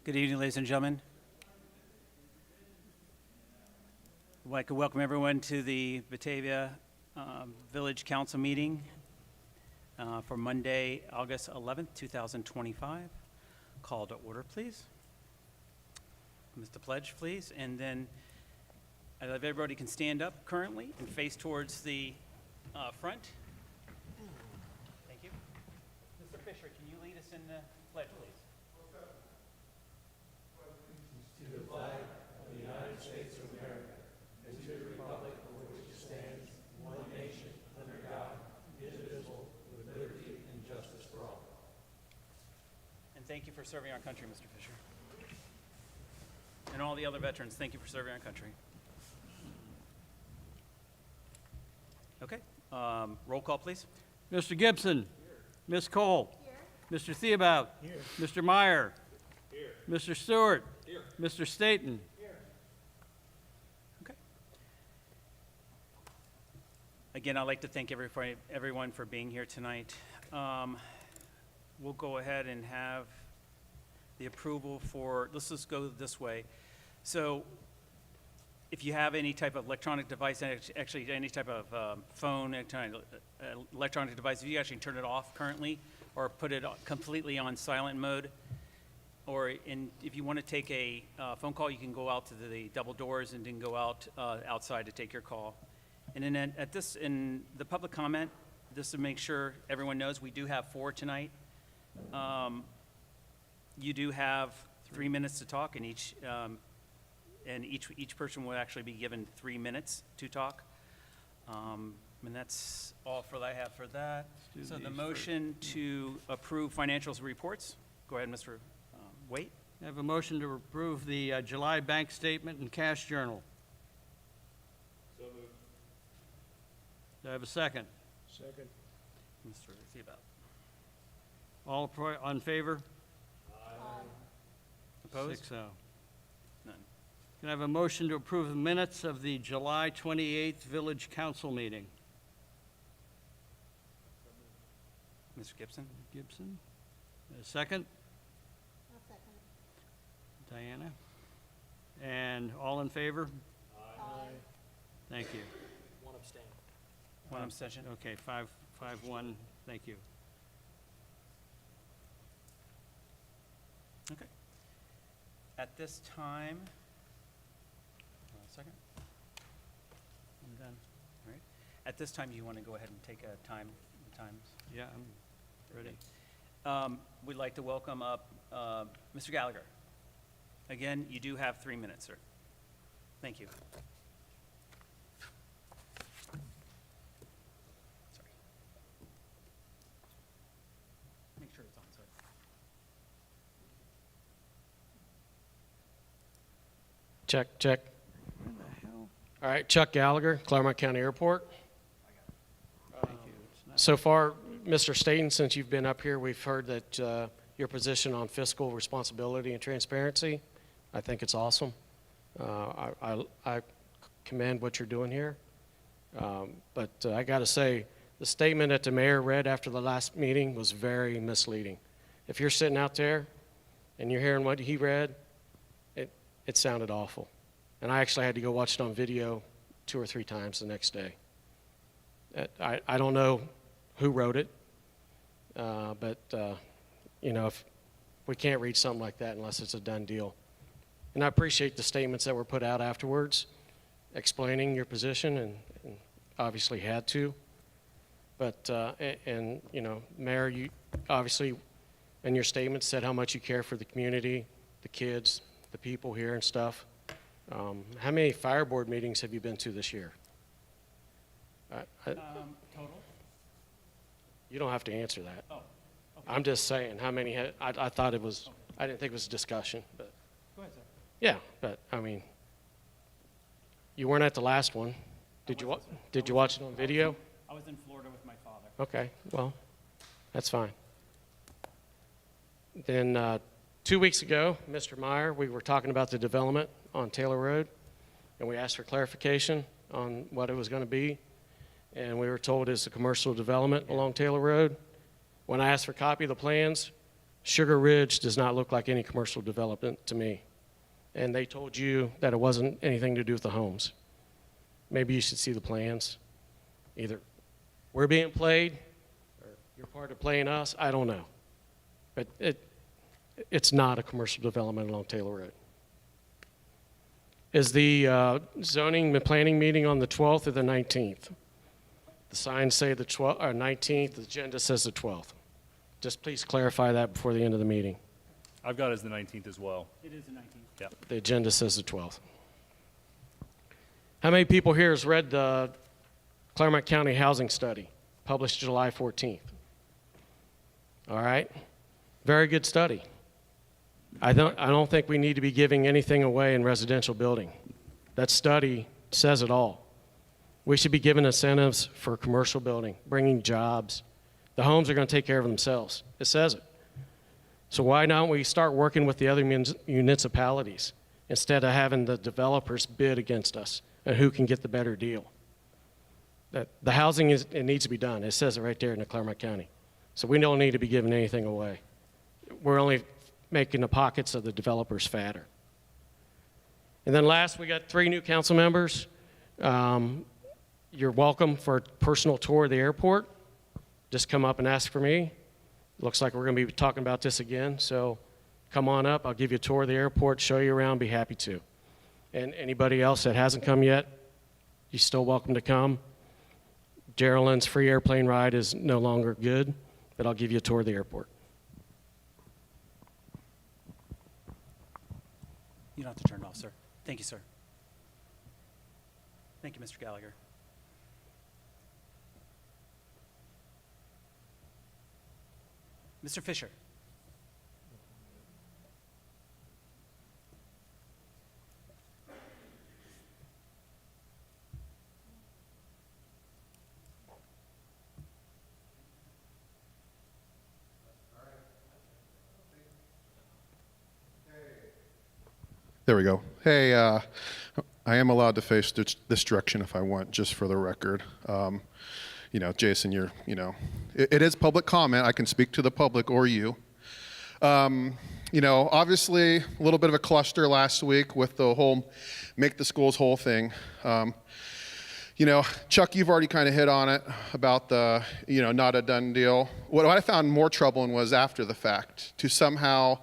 Good evening, ladies and gentlemen. I'd like to welcome everyone to the Batavia Village Council meeting for Monday, August 11th, 2025. Call to order, please. Mr. Pledge, please. And then I'd love everybody can stand up currently and face towards the front. Thank you. Mr. Fisher, can you lead us in the pledge, please? To the flag of the United States of America, and to the republic for which it stands, one nation, under God, indivisible, with liberty and justice for all. And thank you for serving our country, Mr. Fisher. And all the other veterans, thank you for serving our country. Okay, roll call, please. Mr. Gibson. Ms. Cole. Here. Mr. Theobout. Here. Mr. Meyer. Here. Mr. Stewart. Here. Mr. Staten. Here. Okay. Again, I'd like to thank everyone for being here tonight. We'll go ahead and have the approval for, let's just go this way. So if you have any type of electronic device, actually any type of phone, electronic device, if you actually turn it off currently or put it completely on silent mode, or if you want to take a phone call, you can go out to the double doors and then go out outside to take your call. And then in the public comment, just to make sure everyone knows, we do have 4 tonight. You do have 3 minutes to talk, and each person will actually be given 3 minutes to talk. And that's all for I have for that. So the motion to approve financials reports. Go ahead, Mr. Waite. I have a motion to approve the July bank statement and cash journal. So moved. Do I have a second? Second. Mr. Theobout. All in favor? Opposed? 6-0. None. Can I have a motion to approve the minutes of the July 28th Village Council meeting? Mr. Gibson? Gibson. A second? I'll second. Diana. And all in favor? Aye. Thank you. One abstain. One abstention. Okay, 5-1. Thank you. Okay. At this time, second. I'm done. All right. At this time, you want to go ahead and take a times? Yeah, I'm ready. We'd like to welcome up Mr. Gallagher. Again, you do have 3 minutes, sir. Thank you. Sorry. Make sure it's on, sir. Check. Where the hell? All right, Chuck Gallagher, Claremont County Airport. Thank you. It's not- So far, Mr. Staten, since you've been up here, we've heard that your position on fiscal responsibility and transparency, I think it's awesome. I commend what you're doing here. But I got to say, the statement that the mayor read after the last meeting was very misleading. If you're sitting out there and you're hearing what he read, it sounded awful. And I actually had to go watch it on video 2 or 3 times the next day. I don't know who wrote it, but if we can't read something like that unless it's a done deal. And I appreciate the statements that were put out afterwards, explaining your position, and obviously had to. But, Mayor, you obviously in your statement said how much you care for the community, the kids, the people here and stuff. How many fire board meetings have you been to this year? Total? You don't have to answer that. Oh, okay. I'm just saying how many. I thought it was. I didn't think it was a discussion, but Go ahead, sir. yeah. But I mean, you weren't at the last one. Did you watch it on video? I was in Florida with my father. Okay. Well, that's fine. Then 2 weeks ago, Mr. Meyer, we were talking about the development on Taylor Road, and we asked for clarification on what it was going to be. And we were told it's a commercial development along Taylor Road. When I asked for a copy of the plans, Sugar Ridge does not look like any commercial development to me. And they told you that it wasn't anything to do with the homes. Maybe you should see the plans. Either we're being played or you're part of playing us, I don't know. But it's not a commercial development along Taylor Road. Is the zoning and planning meeting on the 12th or the 19th? The signs say the 19th, the agenda says the 12th. Just please clarify that before the end of the meeting. I've got it as the 19th as well. It is the 19th. Yeah. The agenda says the 12th. How many people here has read the Claremont County Housing Study, published July 14th? All right. Very good study. I don't think we need to be giving anything away in residential building. That study says it all. We should be giving incentives for commercial building, bringing jobs. The homes are going to take care of themselves. It says it. So why don't we start working with the other municipalities instead of having the developers bid against us and who can get the better deal? The housing, it needs to be done. It says it right there in the Claremont County. So we don't need to be giving anything away. We're only making the pockets of the developers fatter. And then last, we got 3 new council members. You're welcome for a personal tour of the airport. Just come up and ask for me. Looks like we're going to be talking about this again, so come on up. I'll give you a tour of the airport, show you around, be happy to. And anybody else that hasn't come yet, you're still welcome to come. Geraldine's free airplane ride is no longer good, but I'll give you a tour of the airport. You don't have to turn it off, sir. Thank you, sir. Thank you, Mr. Gallagher. Mr. Fisher. There we go. Hey, I am allowed to face this direction if I want, just for the record. Jason, it is public comment. I can speak to the public or you. Obviously, a little bit of a cluster last week with the whole make the schools whole thing. Chuck, you've already kind of hit on it about the, not a done deal. What I found more troubling was after the fact, to somehow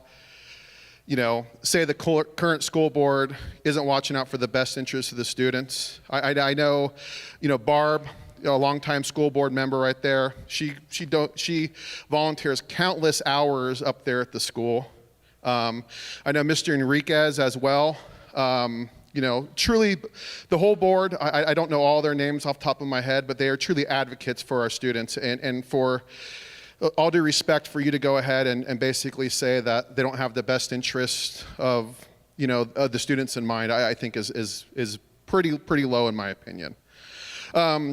say the current school board isn't watching out for the best interests of the students. I know, Barb, a longtime school board member right there, she volunteers countless hours up there at the school. I know Mr. Enriquez as well. Truly, the whole board, I don't know all their names off the top of my head, but they are truly advocates for our students, and for all due respect for you to go ahead and basically say that they don't have the best interest of the students in mind, I think is pretty low in my opinion.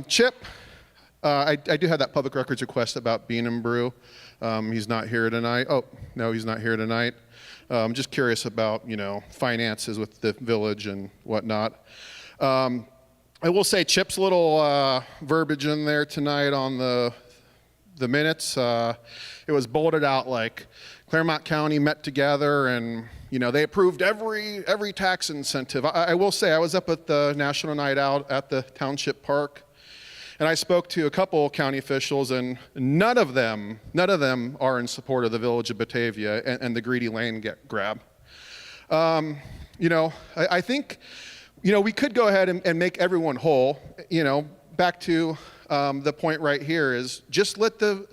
Chip, I do have that public records request about Bean and Brew. He's not here tonight. Oh, no, he's not here tonight. I'm just curious about finances with the village and whatnot. I will say Chip's little verbiage in there tonight on the minutes, it was bolted out like Claremont County met together and they approved every tax incentive. I will say I was up at the National Night Out at the Township Park, and I spoke to a couple county officials, and none of them are in support of the village of Batavia and the greedy land grab. I think we could go ahead and make everyone whole. Back to the point right here is just let the,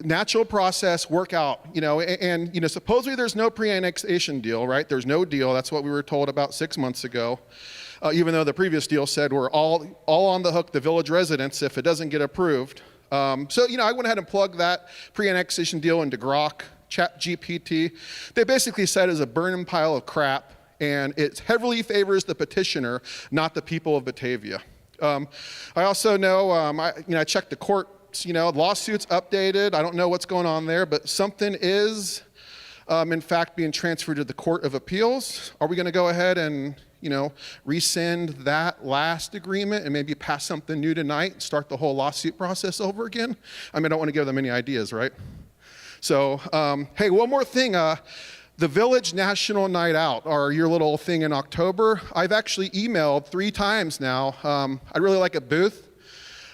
natural process work out, and supposedly there's no pre-annexation deal, right? There's no deal. That's what we were told about 6 months ago, even though the previous deal said we're all on the hook, the village residents, if it doesn't get approved. So I went ahead and plugged that pre-annexation deal into Grok, ChatGPT. They basically said it's a burning pile of crap, and it heavily favors the petitioner, not the people of Batavia. I also know, I checked the courts, lawsuits updated. I don't know what's going on there, but something is, in fact, being transferred to the Court of Appeals. Are we going to go ahead and, rescind that last agreement and maybe pass something new tonight and start the whole lawsuit process over again? I don't want to give them any ideas, right? So, hey, one more thing. The Village National Night Out, or your little thing in October, I've actually emailed 3 times now. I'd really like a booth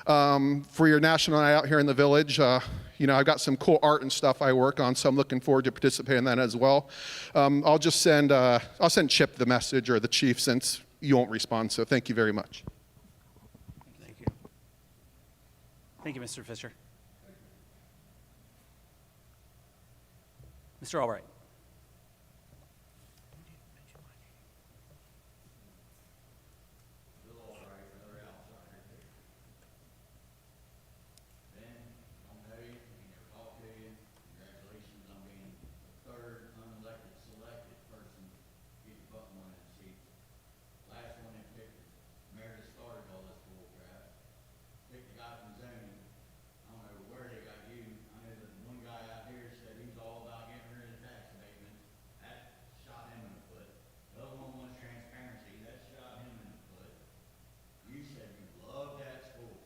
for your National Night Out here in the Village. You know, I've got some cool art and stuff I work on, so I'm looking forward to participating in that as well. I'll just send, I'll send Chip the message, or the chief, since you won't respond, so thank you very much. Thank you. Thank you, Mr. Fisher. Mr. Albright. Congratulations on being the third unelected selected person to get your button one in the seat. Last one they picked, Meredith started all this bull crap. Picked the guy from zoning. I don't know where they got you. I know that one guy out here said he's all about getting rid of tax abatement. That shot him in the foot. The other one wants transparency. That shot him in the foot. You said you loved that school.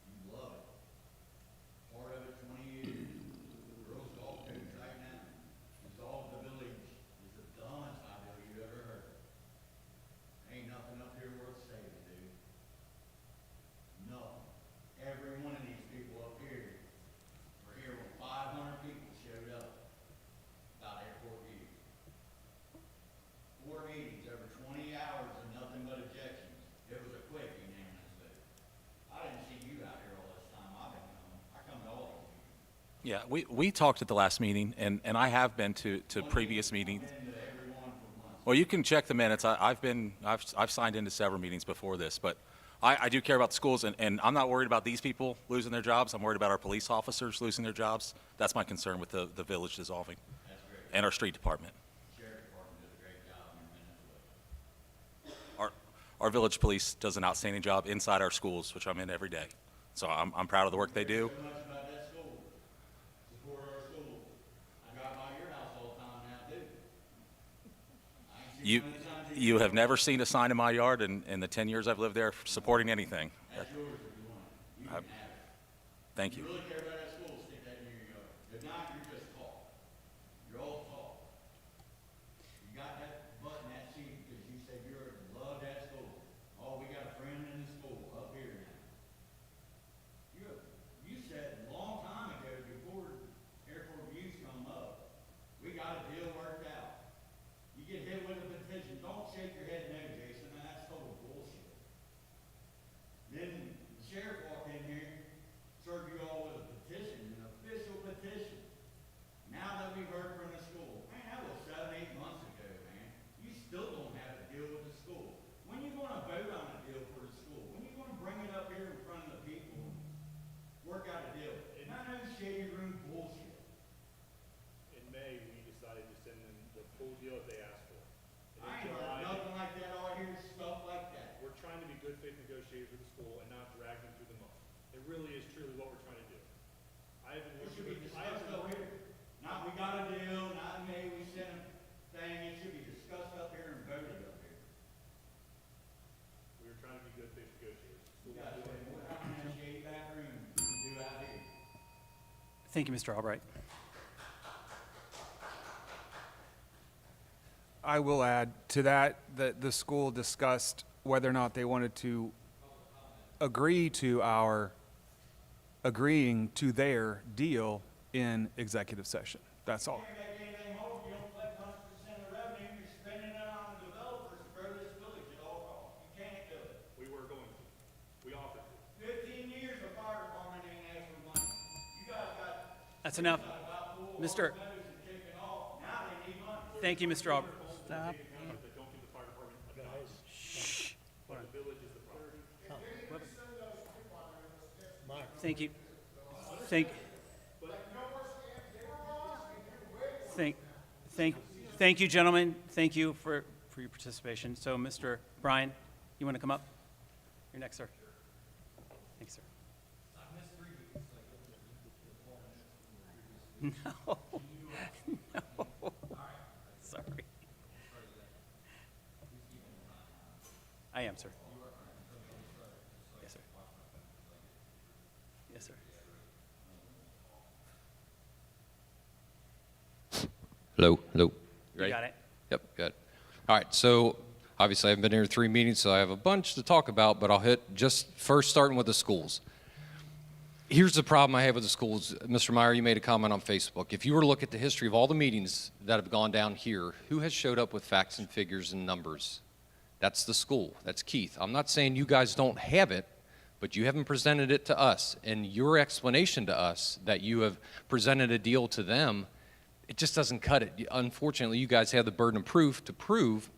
You love it. Part of it 20 years. Girls golf coach right now. Dissolve the village is the dumbest idea you ever heard. Ain't nothing up here worth saving, dude. Nothing. Every one of these people up here were here when 500 people showed up about airport views. 4 meetings over 20 hours and nothing but objections. It was a quick unanimous vote. I didn't see you out here all this time I've been coming. I come to all these meetings. Yeah, we talked at the last meeting, and I have been to previous meetings. Well, you can check the minutes. I've signed into several meetings before this, but I do care about the schools, and I'm not worried about these people losing their jobs. I'm worried about our police officers losing their jobs. That's my concern with the village dissolving, and our street department. Sheriff Department did a great job in Minnesota. Our village police does an outstanding job inside our schools, which I'm in every day. So I'm proud of the work they do. So much about that school. Support our schools. I drive by your house all the time now, too. I ain't seen You, one of the times you have never seen a sign in my yard in the 10 years I've lived there supporting anything. That's yours if you want it. You can have it. Thank If you. you really care about that school, stick that in your yard. If not, you're just tall. You're all tall. You got that button, that seat, because you said you love that school. Oh, we got a friend in the school up here now. You said a long time ago, before airport views come up, we got a deal worked out. You get hit with a petition, don't shake your head no, Jason, that's total bullshit. Then the sheriff walked in here, served you all with a petition, an official petition. Now that we've heard from the school, man, that was 7, 8 months ago, man. You still don't have a deal with the school. When you gonna vote on a deal for the school? When you gonna bring it up here in front of the people and work out a deal? None of that shady room bullshit. In May, we decided to send them the full deal that they asked for. I ain't heard nothing like that all here, stuff like that. We're trying to be good faith negotiators with the school and not drag them through the mud. It really is truly what we're trying to do. I have been It should working be with, I have discussed been up here. Not we got a deal, not in May, we sent a thing, it should be discussed up here and voted up here. we were trying to be good faith negotiators. You guys spend more time in that shady back room than you do out here. Thank you, Mr. Albright. I will add to that the school discussed whether or not they wanted to agree to our agreeing to their deal in executive session. That's all. You can't make anything whole if you don't collect 100% of the revenue, you're spending it on the developers to grow this village at all costs. You can't do it. We were going to. We offered to. 15 years the fire department ain't asked for money. You guys got That's enough. about full Mr. nose and kicking off, now they need money. Thank you, Mr. Albright. That don't give the fire department a dime. But the village is the priority. Thank you. Thank you, gentlemen. Thank you for your participation. So, Mr. Brian, you want to come up? You're next, sir. Thanks, sir. No. No. Sorry. I am, sir. Yes, sir. Yes, sir. Hello, hello. You Ready? got it? Yep, good. All right, so obviously I've been here 3 meetings, so I have a bunch to talk about, but I'll hit just first starting with the schools. Here's the problem I have with the schools. Mr. Meyer, you made a comment on Facebook. If you were to look at the history of all the meetings that have gone down here, who has showed up with facts and figures and numbers? That's the school. That's Keith. I'm not saying you guys don't have it, but you haven't presented it to us. And your explanation to us that you have presented a deal to them, it just doesn't cut it. Unfortunately, you guys have the burden of proof to prove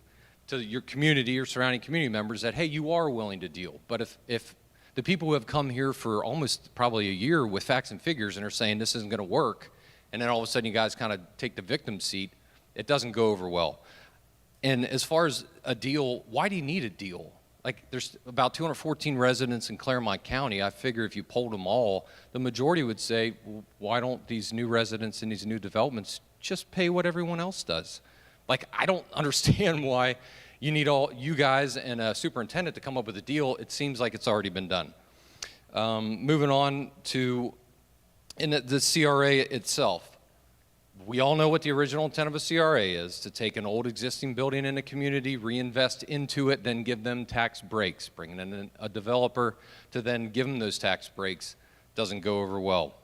to your community or surrounding community members that, hey, you are willing to deal. But if the people who have come here for almost probably a year with facts and figures and are saying this isn't going to work, and then all of a sudden you guys kind of take the victim seat, it doesn't go over well. And as far as a deal, why do you need a deal? Like, there's about 214 residents in Claremont County. I figure if you polled them all, the majority would say, well, why don't these new residents in these new developments just pay what everyone else does? Like, I don't understand why you need all you guys and a superintendent to come up with a deal. It seems like it's already been done. Moving on to the CRA itself. We all know what the original intent of a CRA is, to take an old existing building in a community, reinvest into it, then give them tax breaks. Bringing in a developer to then give them those tax breaks doesn't go over well.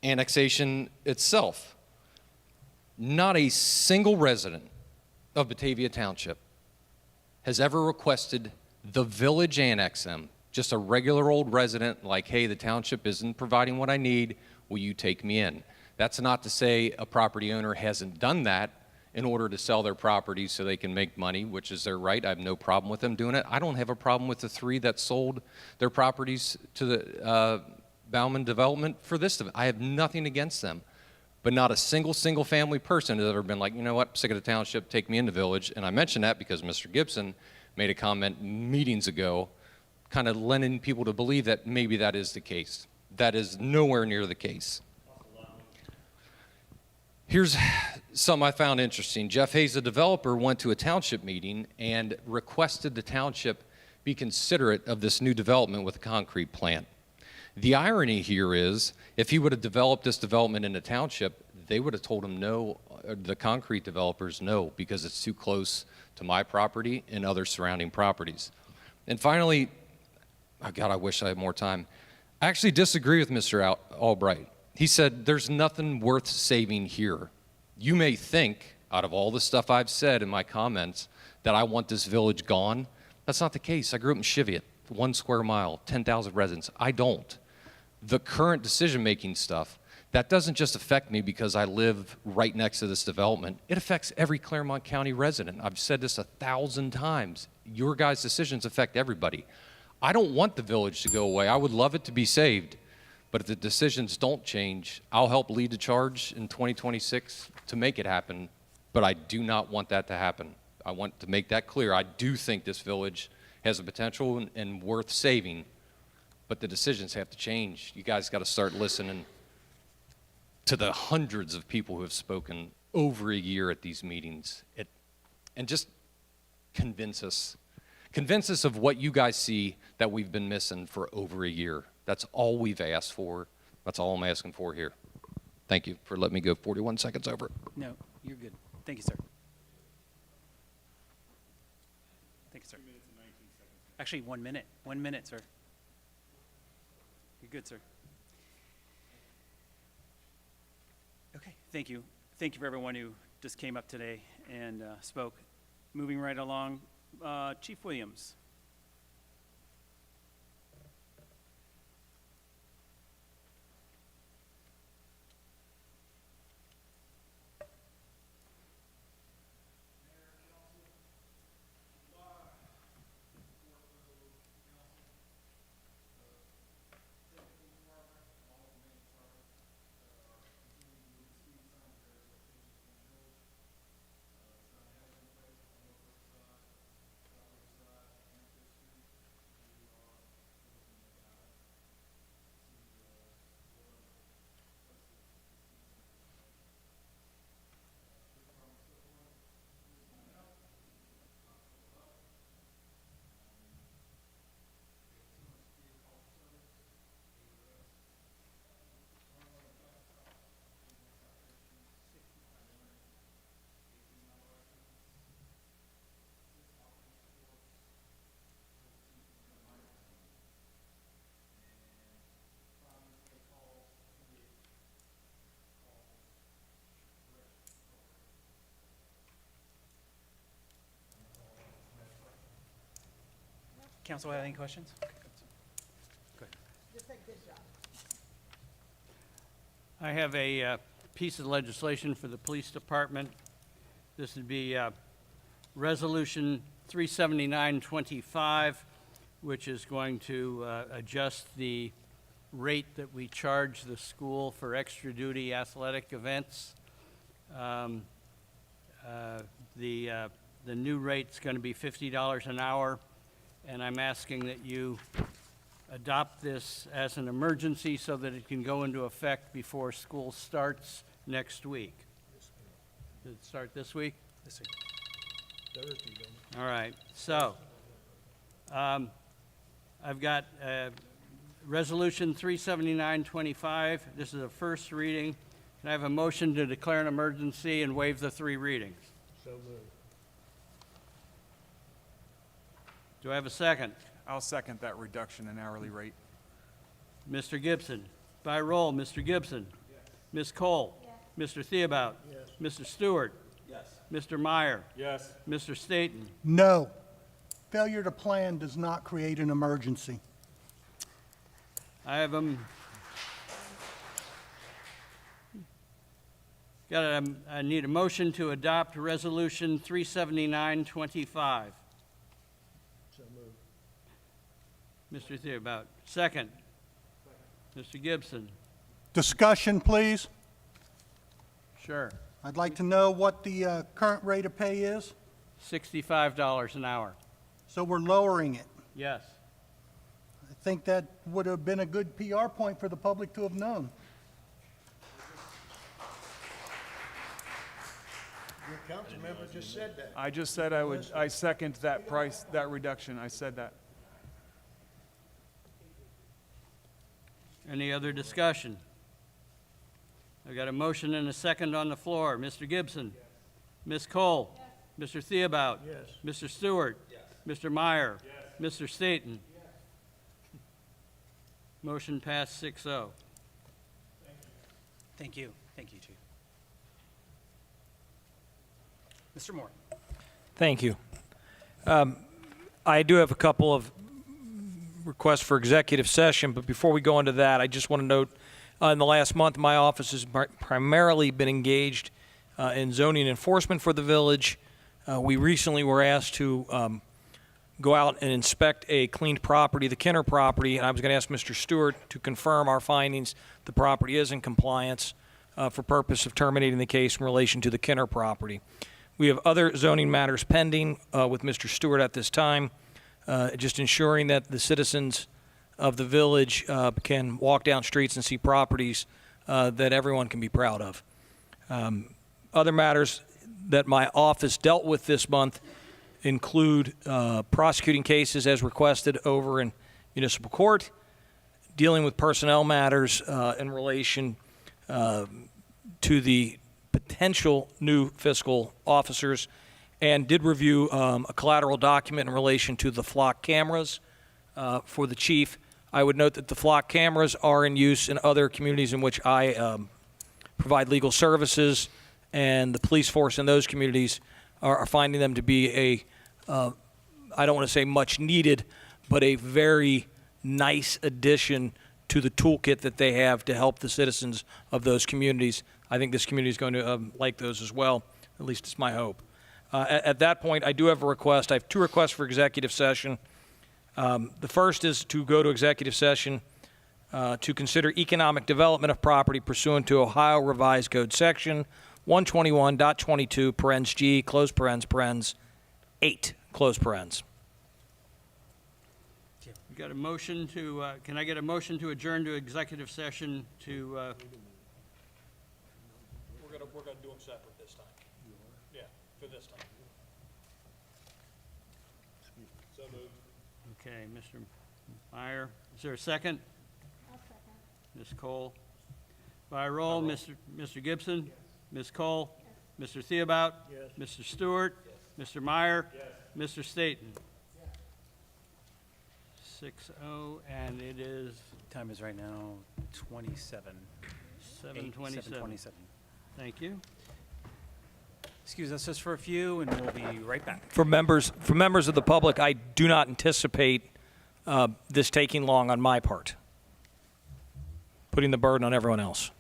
Annexation itself. Not a single resident of Batavia Township has ever requested the village annex them. Just a regular old resident like, hey, the township isn't providing what I need, will you take me in? That's not to say a property owner hasn't done that in order to sell their property so they can make money, which is their right. I have no problem with them doing it. I don't have a problem with the 3 that sold their properties to the Bauman Development for this. I have nothing against them. But not a single family person has ever been like, you know what, I'm sick of the township, take me in the village. And I mention that because Mr. Gibson made a comment meetings ago, kind of lending people to believe that maybe that is the case. That is nowhere near the case. Here's something I found interesting. Jeff Hayes, the developer, went to a township meeting and requested the township be considerate of this new development with a concrete plant. The irony here is, if he would have developed this development in the township, they would have told him no, the concrete developers no, because it's too close to my property and other surrounding properties. And finally, oh God, I wish I had more time. I actually disagree with Mr. Albright. He said, there's nothing worth saving here. You may think, out of all the stuff I've said in my comments, that I want this village gone. That's not the case. I grew up in Cheviot, 1 square mile, 10,000 residents. I don't. The current decision-making stuff, that doesn't just affect me because I live right next to this development. It affects every Claremont County resident. I've said this 1,000 times. Your guys' decisions affect everybody. I don't want the village to go away. I would love it to be saved. But if the decisions don't change, I'll help lead the charge in 2026 to make it happen. But I do not want that to happen. I want to make that clear. I do think this village has a potential and worth saving, but the decisions have to change. You guys got to start listening to the hundreds of people who have spoken over a year at these meetings, and just convince us of what you guys see that we've been missing for over a year. That's all we've asked for. That's all I'm asking for here. Thank you for letting me go 41 seconds over. No, you're good. Thank you, sir. Thank you, sir. Actually, 1 minute. 1 minute, sir. You're good, sir. Okay, thank you. Thank you for everyone who just came up today and spoke. Moving right along, Chief Williams. Council have any questions? Go ahead. You said good job. I have a piece of legislation for the police department. This would be Resolution 37925, which is going to adjust the rate that we charge the school for extra-duty athletic events. The new rate's going to be $50 an hour, and I'm asking that you adopt this as an emergency so that it can go into effect before school starts next week. Did it start this week? This week. All right, so, I've got Resolution 37925. This is a first reading. Can I have a motion to declare an emergency and waive the 3 readings? So moved. Do I have a second? I'll second that reduction in hourly rate. Mr. Gibson. By roll, Mr. Gibson. Ms. Cole. Mr. Theobout. Mr. Stewart. Mr. Meyer. Yes. Mr. Staton. No. Failure to plan does not create an emergency. I have I need a motion to adopt Resolution 37925. So moved. Mr. Theobout. Second. Mr. Gibson. Discussion, please. Sure. I'd like to know what the current rate of pay is, $65 an hour. so we're lowering it. Yes. I think that would have been a good PR point for the public to have known. Your council member just said that. I just said I second that price, that reduction. I said that. Any other discussion? I've got a motion and a second on the floor. Mr. Gibson? Ms. Cole? Mr. Theobout? Yes. Mr. Stewart? Mr. Meyer? Mr. Staton? Motion passed 6-0. Thank you. Thank you, Chief. Mr. Moore. Thank you. I do have a couple of requests for executive session, but before we go into that, I just want to note, in the last month, my office has primarily been engaged in zoning enforcement for the village. We recently were asked to go out and inspect a cleaned property, the Kinner property, and I was going to ask Mr. Stewart to confirm our findings. The property is in compliance for purpose of terminating the case in relation to the Kinner property. We have other zoning matters pending with Mr. Stewart at this time, just ensuring that the citizens of the village can walk down streets and see properties that everyone can be proud of. Other matters that my office dealt with this month include prosecuting cases as requested over in municipal court, dealing with personnel matters in relation to the potential new fiscal officers, and did review a collateral document in relation to the flock cameras for the chief. I would note that the flock cameras are in use in other communities in which I provide legal services, and the police force in those communities are finding them to be a, I don't want to say much needed, but a very nice addition to the toolkit that they have to help the citizens of those communities. I think this community is going to like those as well, at least it's my hope. At that point, I do have a request. I have 2 requests for executive session. The first is to go to executive session to consider economic development of property pursuant to Ohio Revised Code Section 121.22, parens G, close parens, 8, close parens. We got a motion to, can I get a motion to adjourn to executive session to, We're gonna do them separate this time. Yeah, for this time. So moved. okay, Mr. Meyer, is there a second? I'll second. Ms. Cole? By roll, Mr. Gibson? Ms. Cole? Mr. Theobout? Mr. Stewart? Mr. Meyer? Mr. Staton? 6-0, and it is Time is right now 27. 7:27. 7:27. Thank you. Excuse us just for a few, and we'll be right back. For members of the public, I do not anticipate this taking long on my part, putting the burden on everyone else.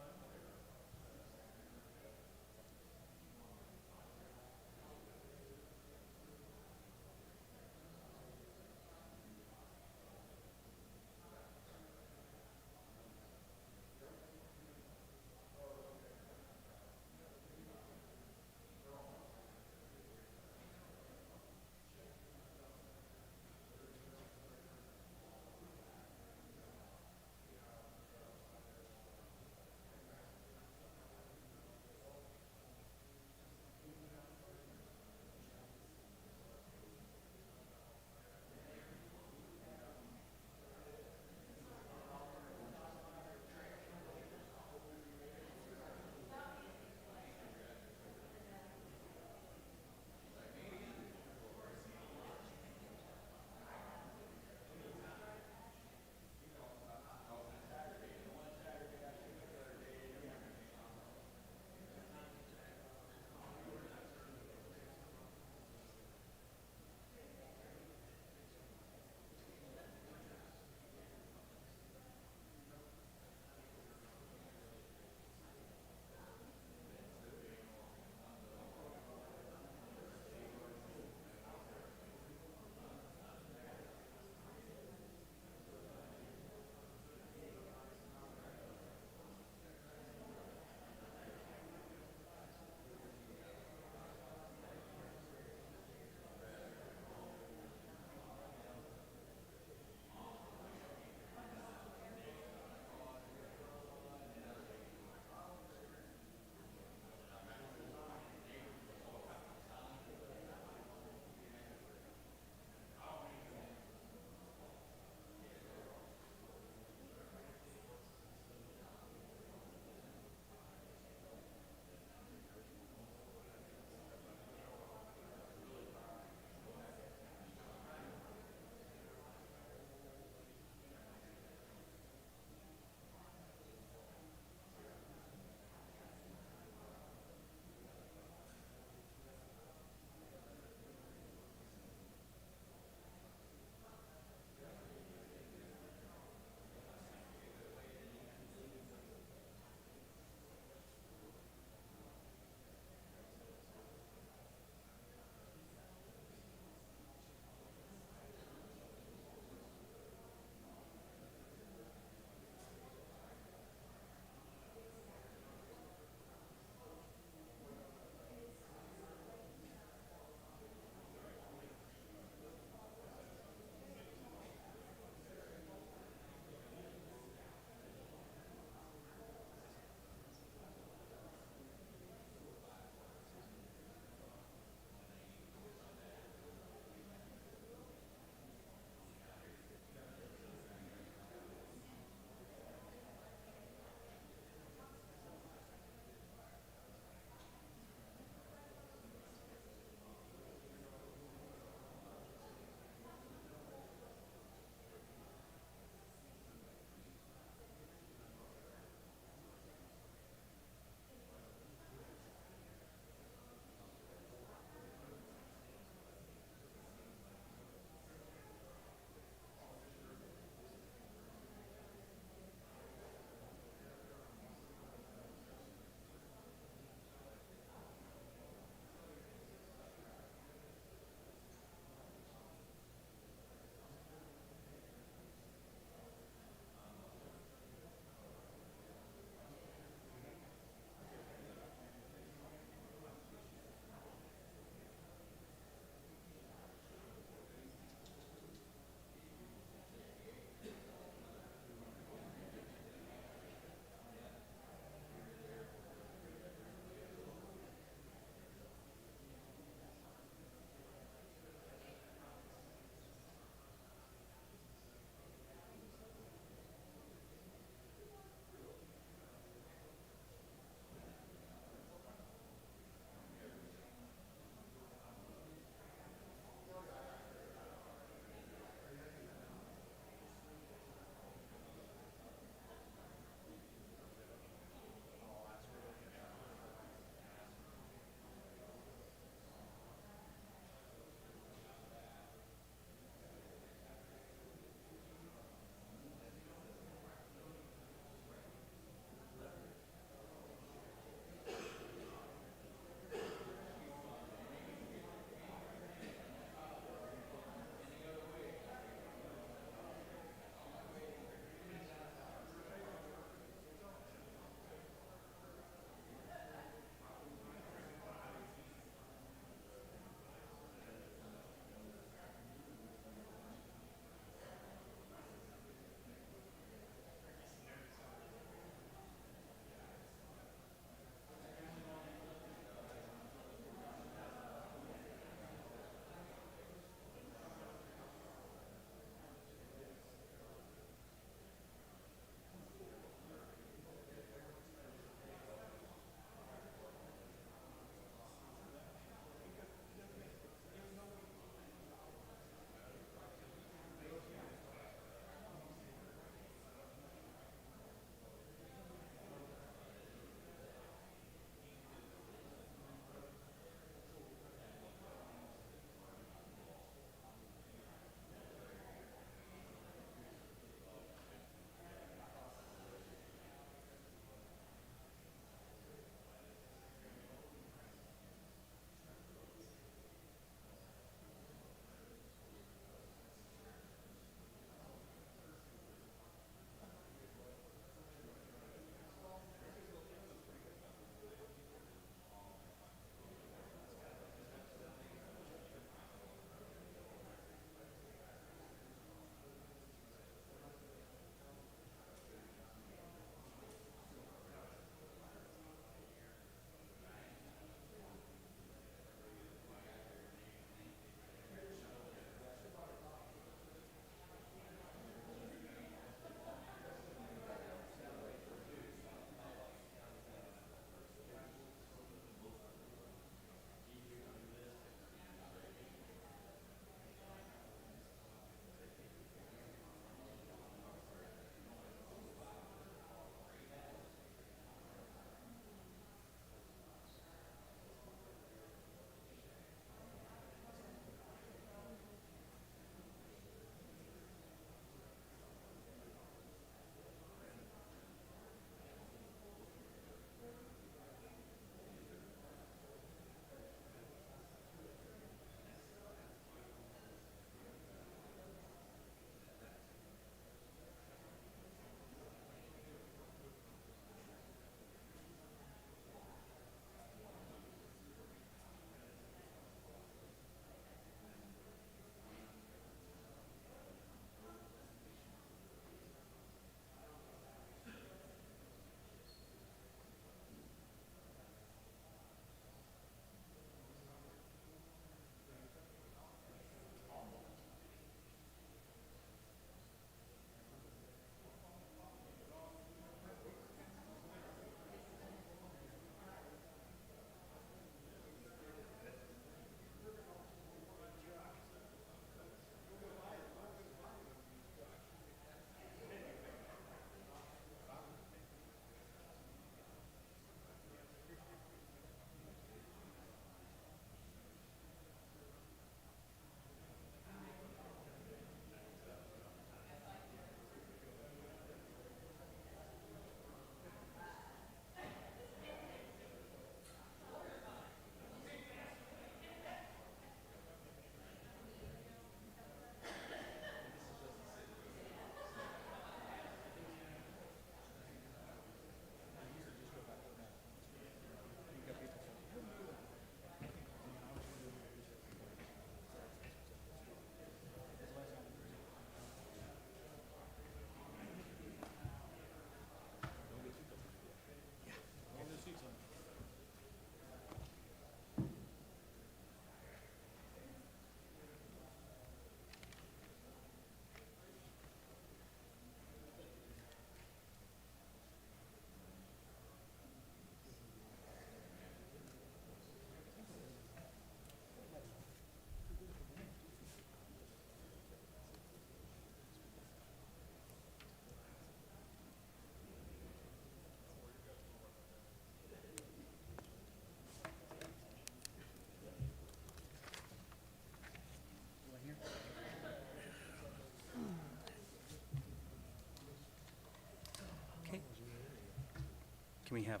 Can we get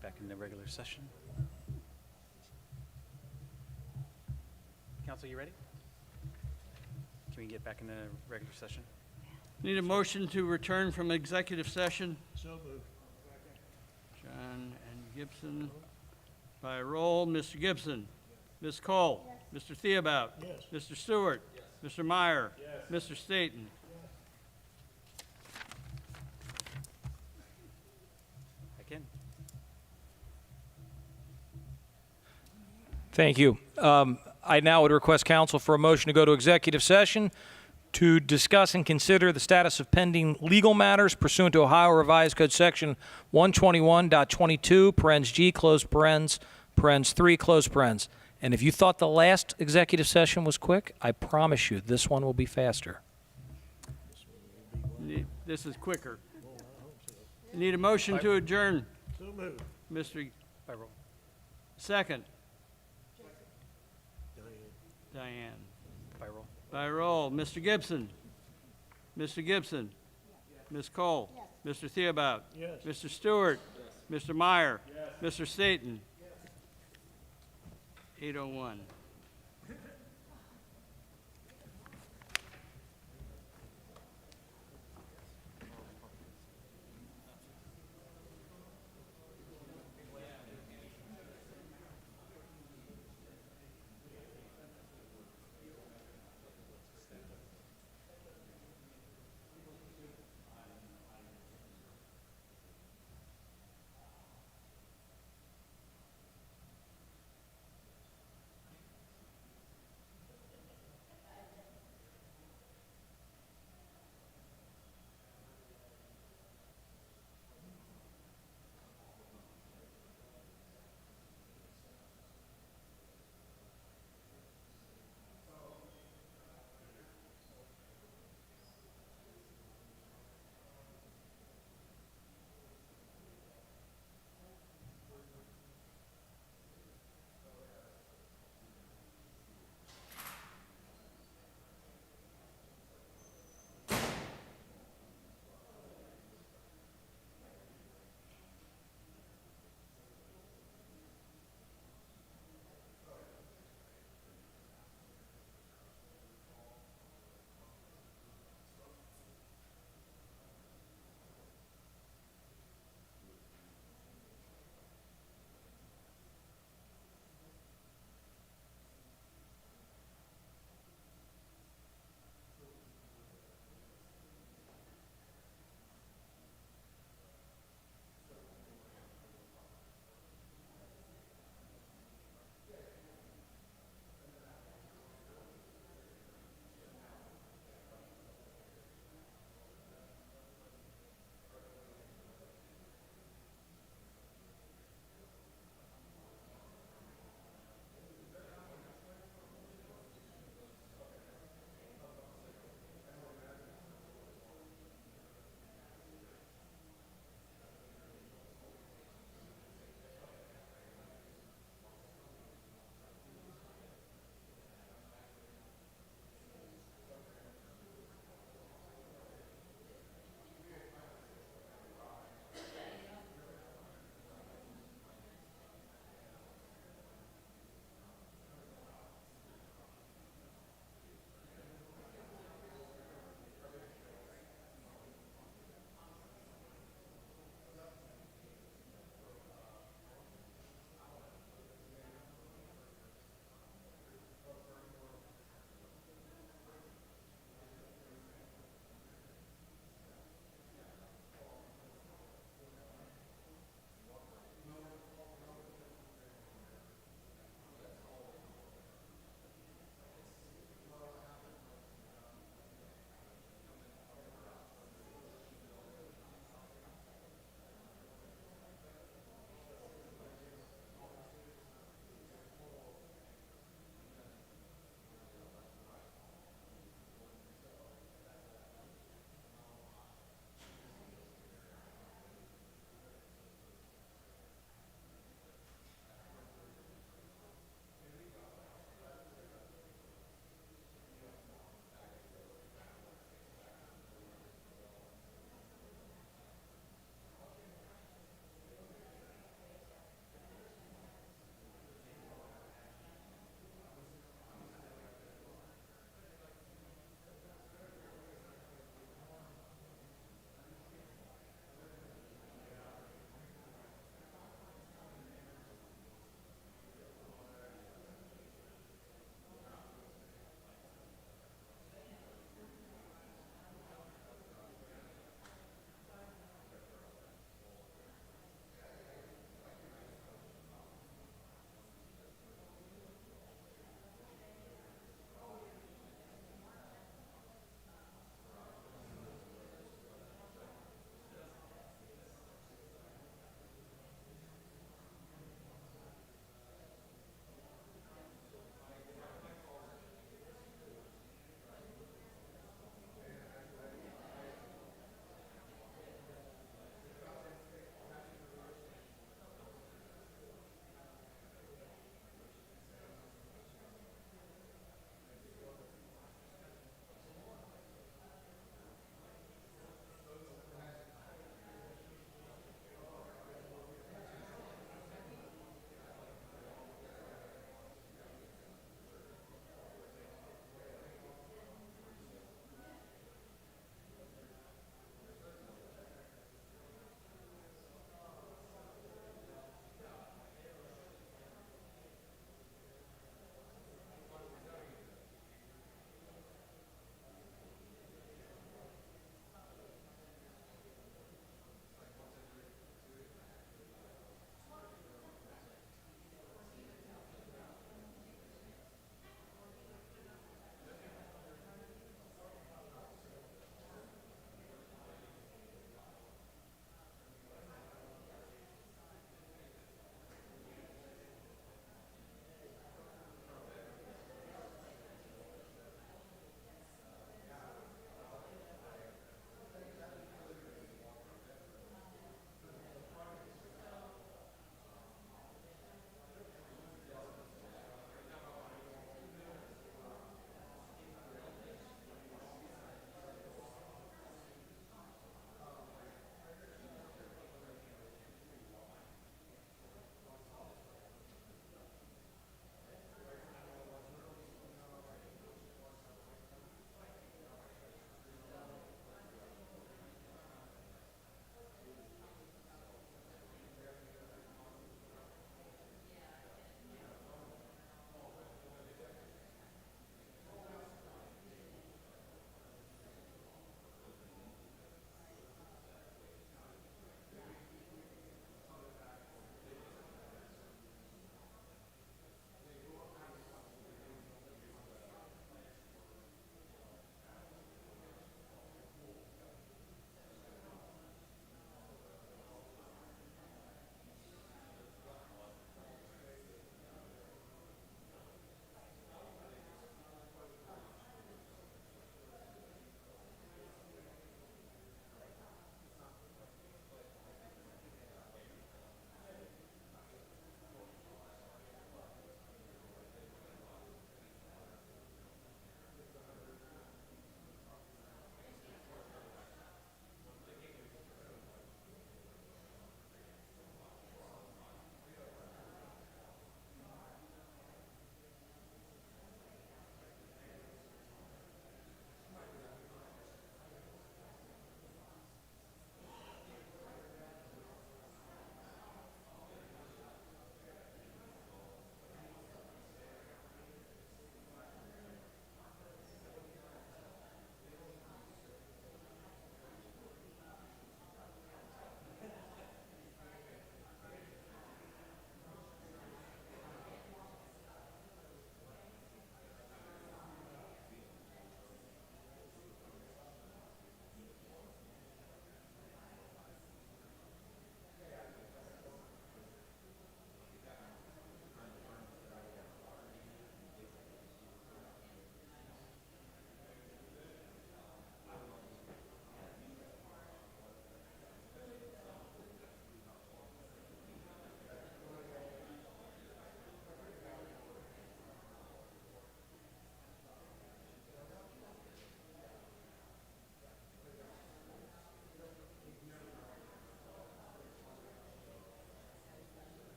back into regular session? Council, you ready? Can we get back into regular session? Need a motion to return from executive session? So moved. John and Gibson. By roll, Mr. Gibson. Ms. Cole. Mr. Theobout. Yes. Mr. Stewart. Mr. Meyer. Mr. Staton. Again? Thank you. I now would request council for a motion to go to executive session to discuss and consider the status of pending legal matters pursuant to Ohio Revised Code Section 121.22, parens G, close parens, parens 3, close parens. And if you thought the last executive session was quick, I promise you this one will be faster. This is quicker. Need a motion to adjourn. So moved. Mr. By roll. Second. Diane. By roll. By roll, Mr. Gibson. Mr. Gibson. Ms. Cole. Mr. Theobout. Yes. Mr. Stewart. Mr. Meyer. Mr. Staton. 8:01.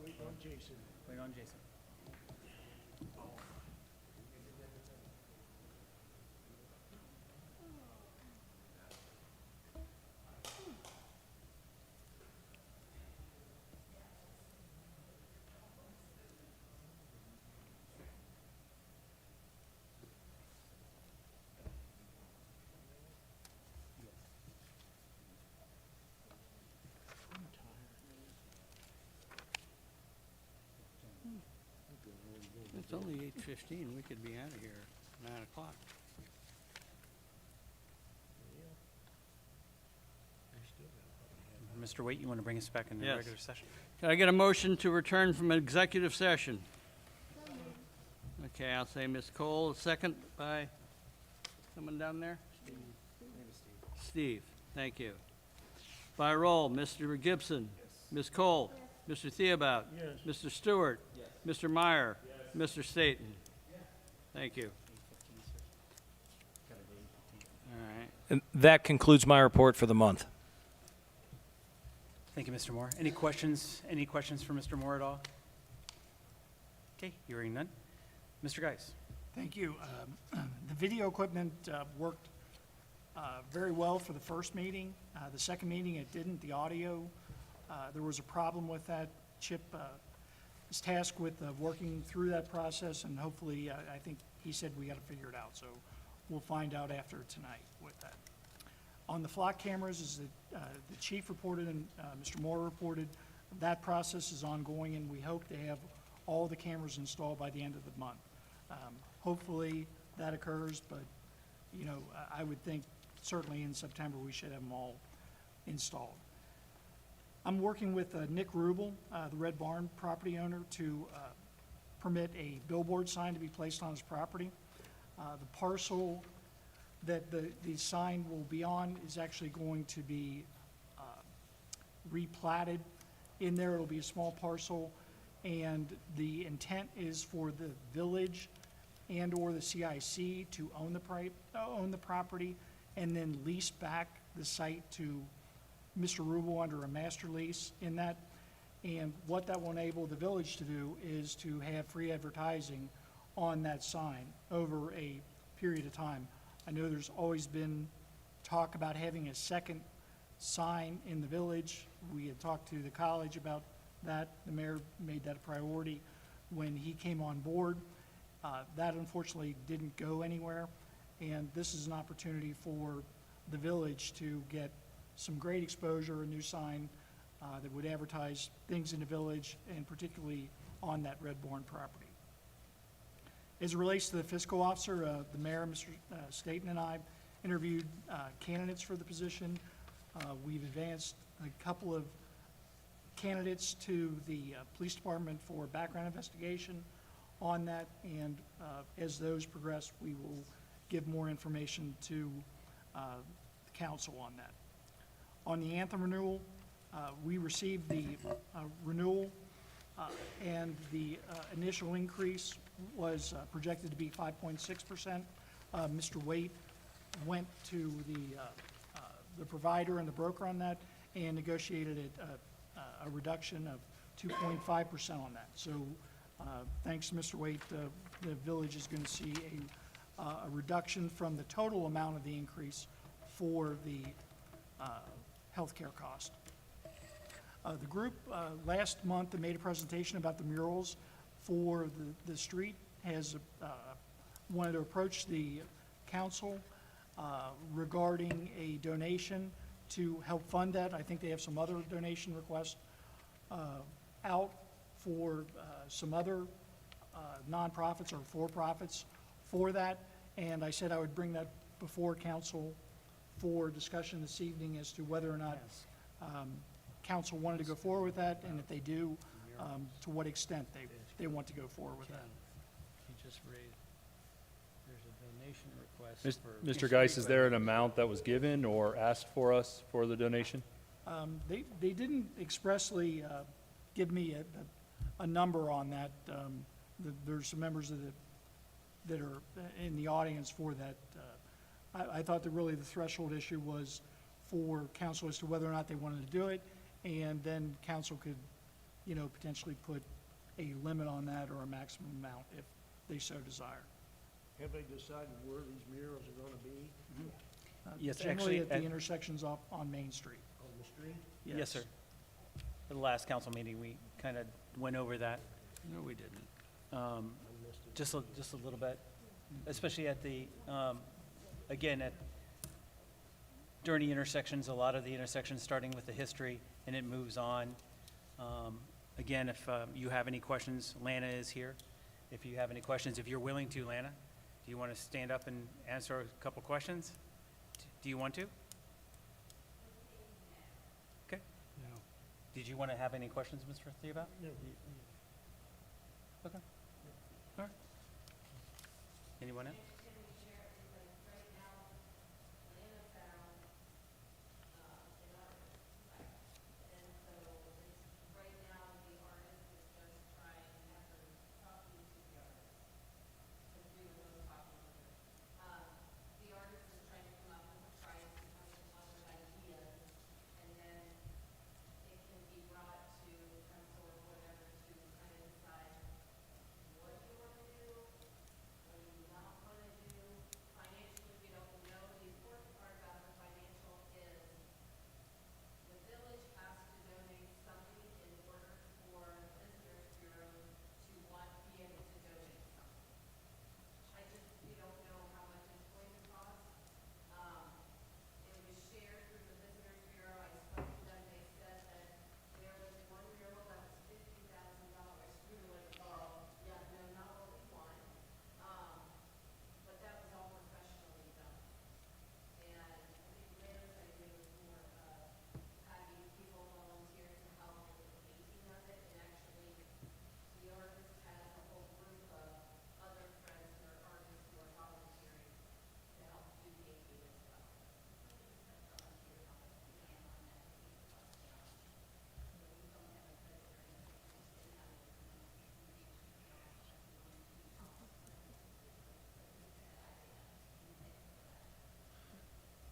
Wait on Jason. Wait on Jason. It's only 8:15. We could be out of here at 9 o'clock. Mr. Waite, you want to bring us back into Yes. regular session? Can I get a motion to return from executive session? Okay, I'll say Ms. Cole, a second by someone down there? Steve, thank you. By roll, Mr. Gibson. Ms. Cole. Mr. Theobald. Mr. Stewart. Mr. Meyer. Mr. Staton. Thank you. All right. And that concludes my report for the month. Thank you, Mr. Moore. Any questions? Any questions for Mr. Moore at all? Okay, hearing none. Mr. Geis. Thank you. The video equipment worked very well for the first meeting. The second meeting, it didn't. The audio, there was a problem with that. Chip is tasked with working through that process, and hopefully, I think he said we got to figure it out. So we'll find out after tonight with that. On the flock cameras, as the chief reported and Mr. Moore reported, that process is ongoing, and we hope to have all the cameras installed by the end of the month. Hopefully, that occurs, but, you know, I would think certainly in September, we should have them all installed. I'm working with Nick Rubel, the Red Barn property owner, to permit a billboard sign to be placed on his property. The parcel that the sign will be on is actually going to be replatted. In there, it'll be a small parcel, and the intent is for the village and/or the CIC to own the property and then lease back the site to Mr. Rubel under a master lease in that. And what that will enable the village to do is to have free advertising on that sign over a period of time. I know there's always been talk about having a second sign in the village. We had talked to the college about that. The mayor made that a priority when he came on board. That unfortunately didn't go anywhere, and this is an opportunity for the village to get some great exposure, a new sign that would advertise things in the village, and particularly on that Red Barn property. As it relates to the fiscal officer, the mayor, Mr. Staton, and I interviewed candidates for the position. We've advanced a couple of candidates to the police department for background investigation on that, and as those progress, we will give more information to the council on that. On the Anthem renewal, we received the renewal, and the initial increase was projected to be 5.6%. Mr. Waite went to the provider and the broker on that and negotiated a reduction of 2.5% on that. So thanks to Mr. Waite, the village is going to see a reduction from the total amount of the increase for the healthcare cost. The group last month that made a presentation about the murals for the street has wanted to approach the council regarding a donation to help fund that. I think they have some other donation requests out for some other nonprofits or for-profits for that, and I said I would bring that before council for discussion this evening as to whether or not council wanted to go forward with that, and if they do, to what extent they want to go forward with that. He just raised, there's a donation request for. Mr. Geis, is there an amount that was given or asked for us for the donation? They didn't expressly give me a number on that. There's some members of that are in the audience for that. I thought that really the threshold issue was for council as to whether or not they wanted to do it, and then council could potentially put a limit on that or a maximum amount if they so desire. Have they decided where these murals are gonna be? Yes, Generally actually, at the intersections up on Main Street. On the street? Yes, sir. At the last council meeting, we kind of went over that. No, we didn't. Just a little bit, especially at the, again, during the intersections, a lot of the intersections, starting with the history, and it moves on. Again, if you have any questions, Lana is here. If you have any questions, if you're willing to, Lana, do you want to stand up and answer a couple questions? Do you want to? Okay. No. Did you want to have any questions, Mr. Theobald? No. Okay. All right. Anyone else?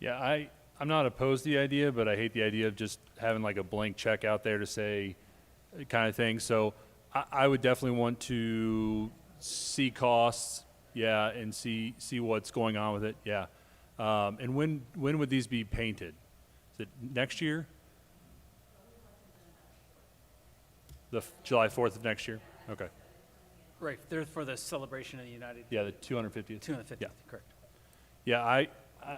Yeah, I'm not opposed to the idea, but I hate the idea of just having like a blank check out there to say kind of thing. So I would definitely want to see costs, yeah, and see what's going on with it, yeah. And when would these be painted? Is it next year? July 4th of next year? Okay. Right, they're for the celebration of the United, Yeah, the 250th. 250th, Yeah. correct. Yeah,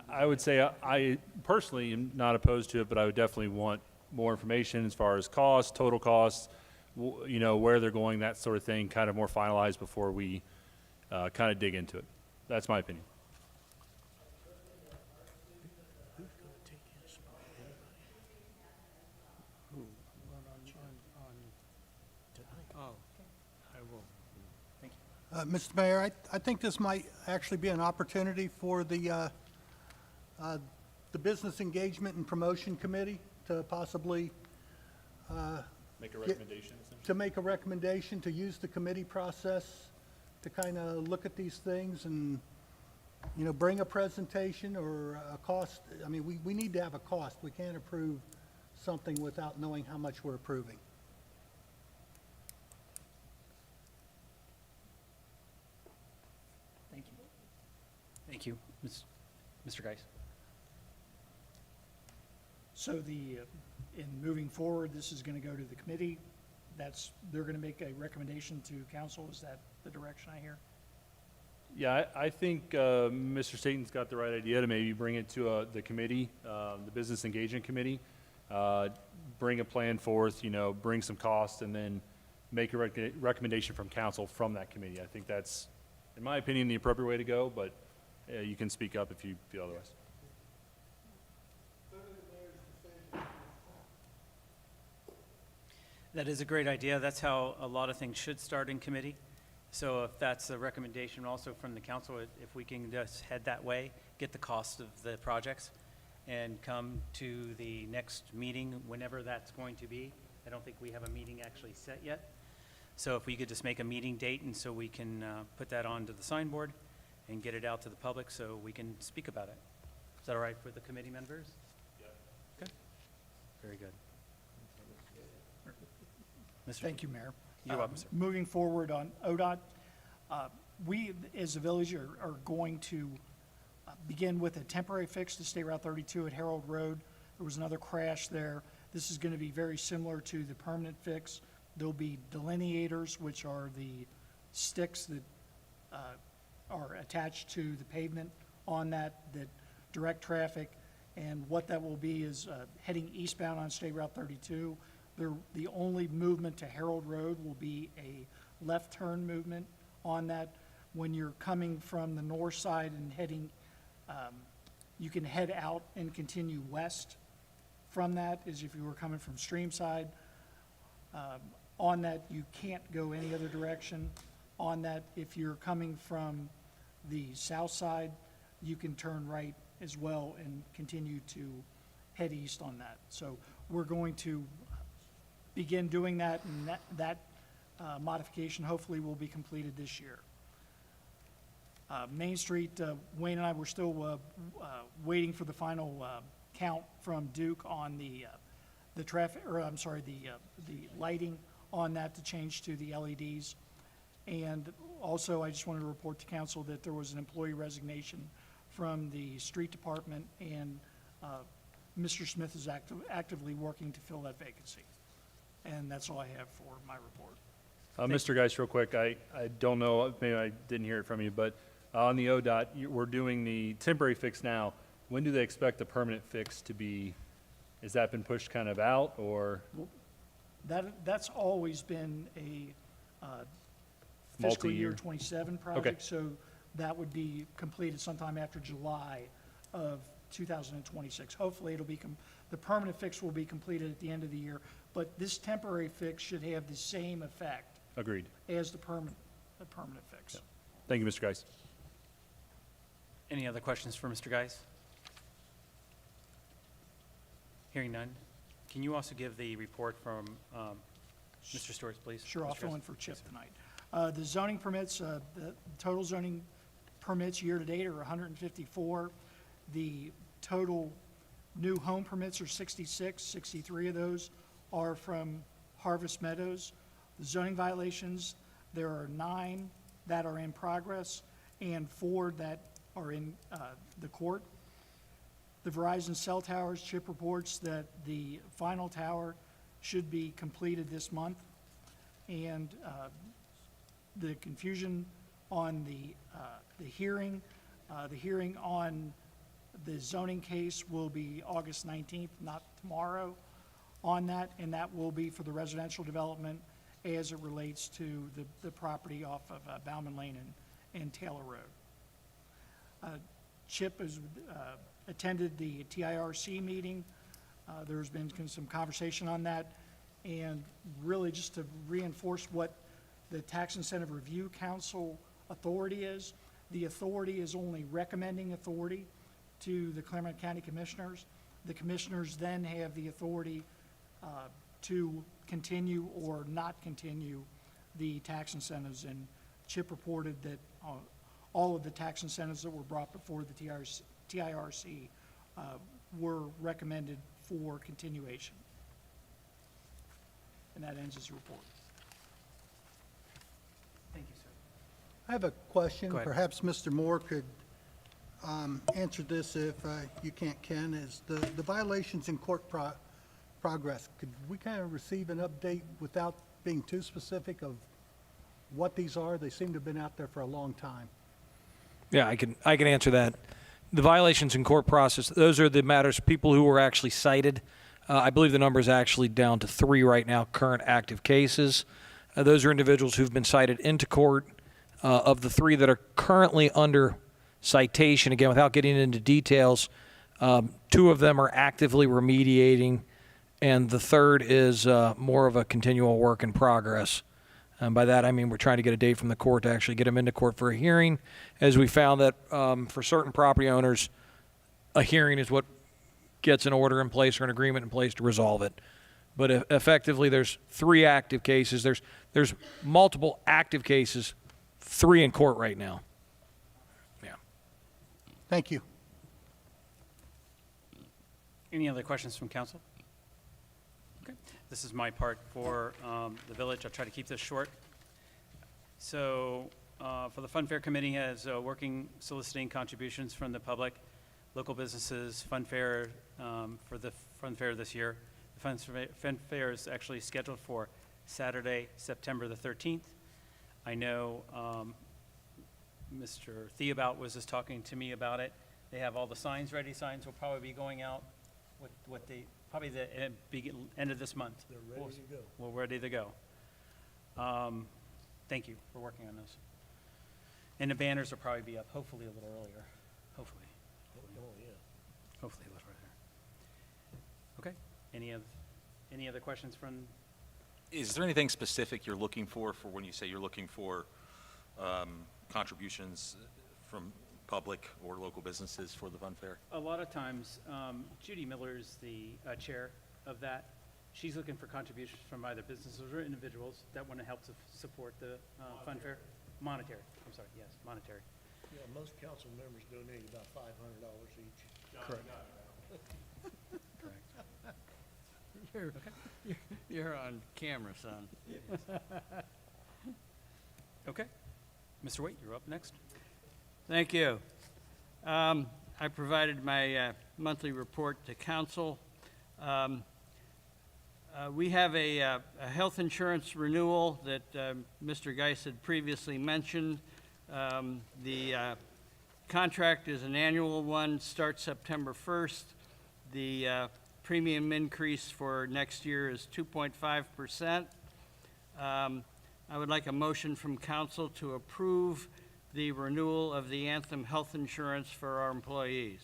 I would say I personally am not opposed to it, but I would definitely want more information as far as costs, total costs, where they're going, that sort of thing, kind of more finalized before we kind of dig into it. That's my opinion. Oh, I will. Mr. Mayor, I think this might actually be an opportunity for the Business Engagement and Promotion Committee to possibly Make a recommendation, essentially? to make a recommendation, to use the committee process to kind of look at these things and, bring a presentation or a cost. I mean, we need to have a cost. We can't approve something without knowing how much we're approving. Thank you. Thank you, Mr. Geis. So in moving forward, this is going to go to the committee. They're going to make a recommendation to council. Is that the direction I hear? Yeah, I think Mr. Staten's got the right idea to maybe bring it to the committee, the Business Engagement Committee, bring a plan forth, bring some costs, and then make a recommendation from council from that committee. I think that's, in my opinion, the appropriate way to go, but you can speak up if you feel otherwise. That is a great idea. That's how a lot of things should start in committee. So if that's a recommendation also from the council, if we can just head that way, get the cost of the projects, and come to the next meeting, whenever that's going to be. I don't think we have a meeting actually set yet. So if we could just make a meeting date, and so we can put that onto the signboard and get it out to the public so we can speak about it. Is that all right for the committee members? Yeah. Okay. Very good. Thank you, Mayor. You're welcome, sir. Moving forward on ODOT, we, as a village, are going to begin with a temporary fix to State Route 32 at Harold Road. There was another crash there. This is going to be very similar to the permanent fix. There'll be delineators, which are the sticks that are attached to the pavement on that direct traffic. And what that will be is heading eastbound on State Route 32. The only movement to Harold Road will be a left turn movement on that. When you're coming from the north side and heading, you can head out and continue west from that, as if you were coming from Streamside. On that, you can't go any other direction. On that, if you're coming from the south side, you can turn right as well and continue to head east on that. So we're going to begin doing that, and that modification hopefully will be completed this year. Main Street, Wayne and I were still waiting for the final count from Duke on the traffic, or I'm sorry, the lighting on that to change to the LEDs. And also, I just wanted to report to council that there was an employee resignation from the street department, and Mr. Smith is actively working to fill that vacancy. And that's all I have for my report. Mr. Geis, real quick, I don't know, maybe I didn't hear it from you, but on the ODOT, we're doing the temporary fix now. When do they expect the permanent fix to be? Has that been pushed kind of out, or? That's always been a fiscal year Multi-year. 27 project. So that would be completed sometime after July of 2026. Hopefully, it'll be, the permanent fix will be completed at the end of the year, but this temporary fix should have the same effect Agreed. as the permanent fix. Thank you, Mr. Geis. Any other questions for Mr. Geis? Hearing none. Can you also give the report from Mr. Stewart's, please? Sure, Mr. I'll fill Geis? in for Chip tonight. The zoning permits, the total zoning permits year-to-date are 154. The total new home permits are 66. 63 of those are from Harvest Meadows. The zoning violations, there are 9 that are in progress and 4 that are in the court. The Verizon cell towers, Chip reports that the final tower should be completed this month. And the confusion on the hearing on the zoning case will be August 19th, not tomorrow on that, and that will be for the residential development as it relates to the property off of Bauman Lane and Taylor Road. Chip has attended the TIRC meeting. There's been some conversation on that, and really just to reinforce what the Tax Incentive Review Council authority is. The authority is only recommending authority to the Claremont County Commissioners. The commissioners then have the authority to continue or not continue the tax incentives. And Chip reported that all of the tax incentives that were brought before the TIRC were recommended for continuation. And that ends his report. Thank you, sir. I have a question. Go ahead. Perhaps Mr. Moore could answer this if you can't, Ken, is the violations in court progress. Could we kind of receive an update without being too specific of what these are? They seem to have been out there for a long time. Yeah, I can answer that. The violations in court process, those are the matters, people who were actually cited. I believe the number is actually down to 3 right now, current active cases. Those are individuals who've been cited into court. Of the 3 that are currently under citation, again, without getting into details, 2 of them are actively remediating, and the 3rd is more of a continual work in progress. And by that, I mean we're trying to get a date from the court to actually get them into court for a hearing, as we found that for certain property owners, a hearing is what gets an order in place or an agreement in place to resolve it. But effectively, there's 3 active cases. There's multiple active cases, 3 in court right now. Yeah. Thank you. Any other questions from council? Okay, this is my part for the village. I'll try to keep this short. So, for the Fun Fair Committee has working soliciting contributions from the public, local businesses, Fun Fair, for the Fun Fair this year. The Fun Fair is actually scheduled for Saturday, September the 13th. I know Mr. Theobald was just talking to me about it. They have all the signs ready. Signs will probably be going out what they, probably the end of this month. They're ready to go. We're ready to go. Thank you for working on those. And the banners will probably be up, hopefully a little earlier. Hopefully. Hopefully a little earlier. Okay. Any other questions from? Is there anything specific you're looking for when you say you're looking for contributions from public or local businesses for the Fun Fair? A lot of times, Judy Miller is the chair of that. She's looking for contributions from either businesses or individuals that want to help to support the Fun Fair. Monetary, I'm sorry, yes, monetary. Yeah, most council members donate about $500 each. Correct. You're on camera, son. Okay. Mr. Waite, you're up next. Thank you. I provided my monthly report to council. We have a health insurance renewal that Mr. Geis had previously mentioned. The contract is an annual one, starts September 1st. The premium increase for next year is 2.5%. I would like a motion from council to approve the renewal of the Anthem health insurance for our employees.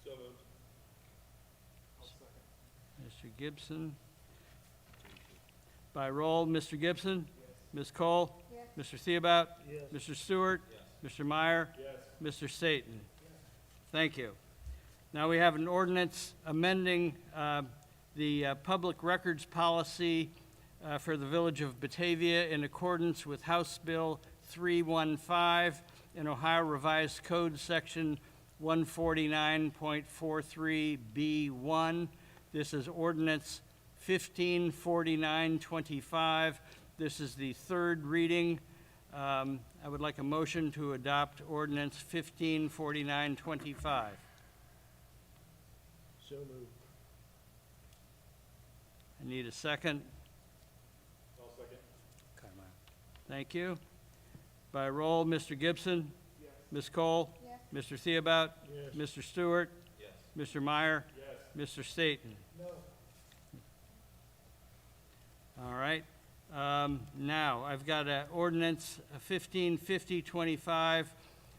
So moved. Mr. Gibson. By roll, Mr. Gibson? Yes. Ms. Cole? Yes. Mr. Theobald? Yes. Mr. Stewart? Yes. Mr. Meyer? Yes. Mr. Staton? Thank you. Now we have an ordinance amending the public records policy for the Village of Batavia in accordance with House Bill 315 and Ohio Revised Code Section 149.43B1. This is ordinance 154925. This is the third reading. I would like a motion to adopt ordinance 154925. So moved. I need a second. I'll second. Thank you. By roll, Mr. Gibson? Yes. Ms. Cole? Yes. Mr. Theobald? Yes. Mr. Stewart? Yes. Mr. Meyer? Yes. Mr. Staton? No. All right. Now, I've got an ordinance 155025,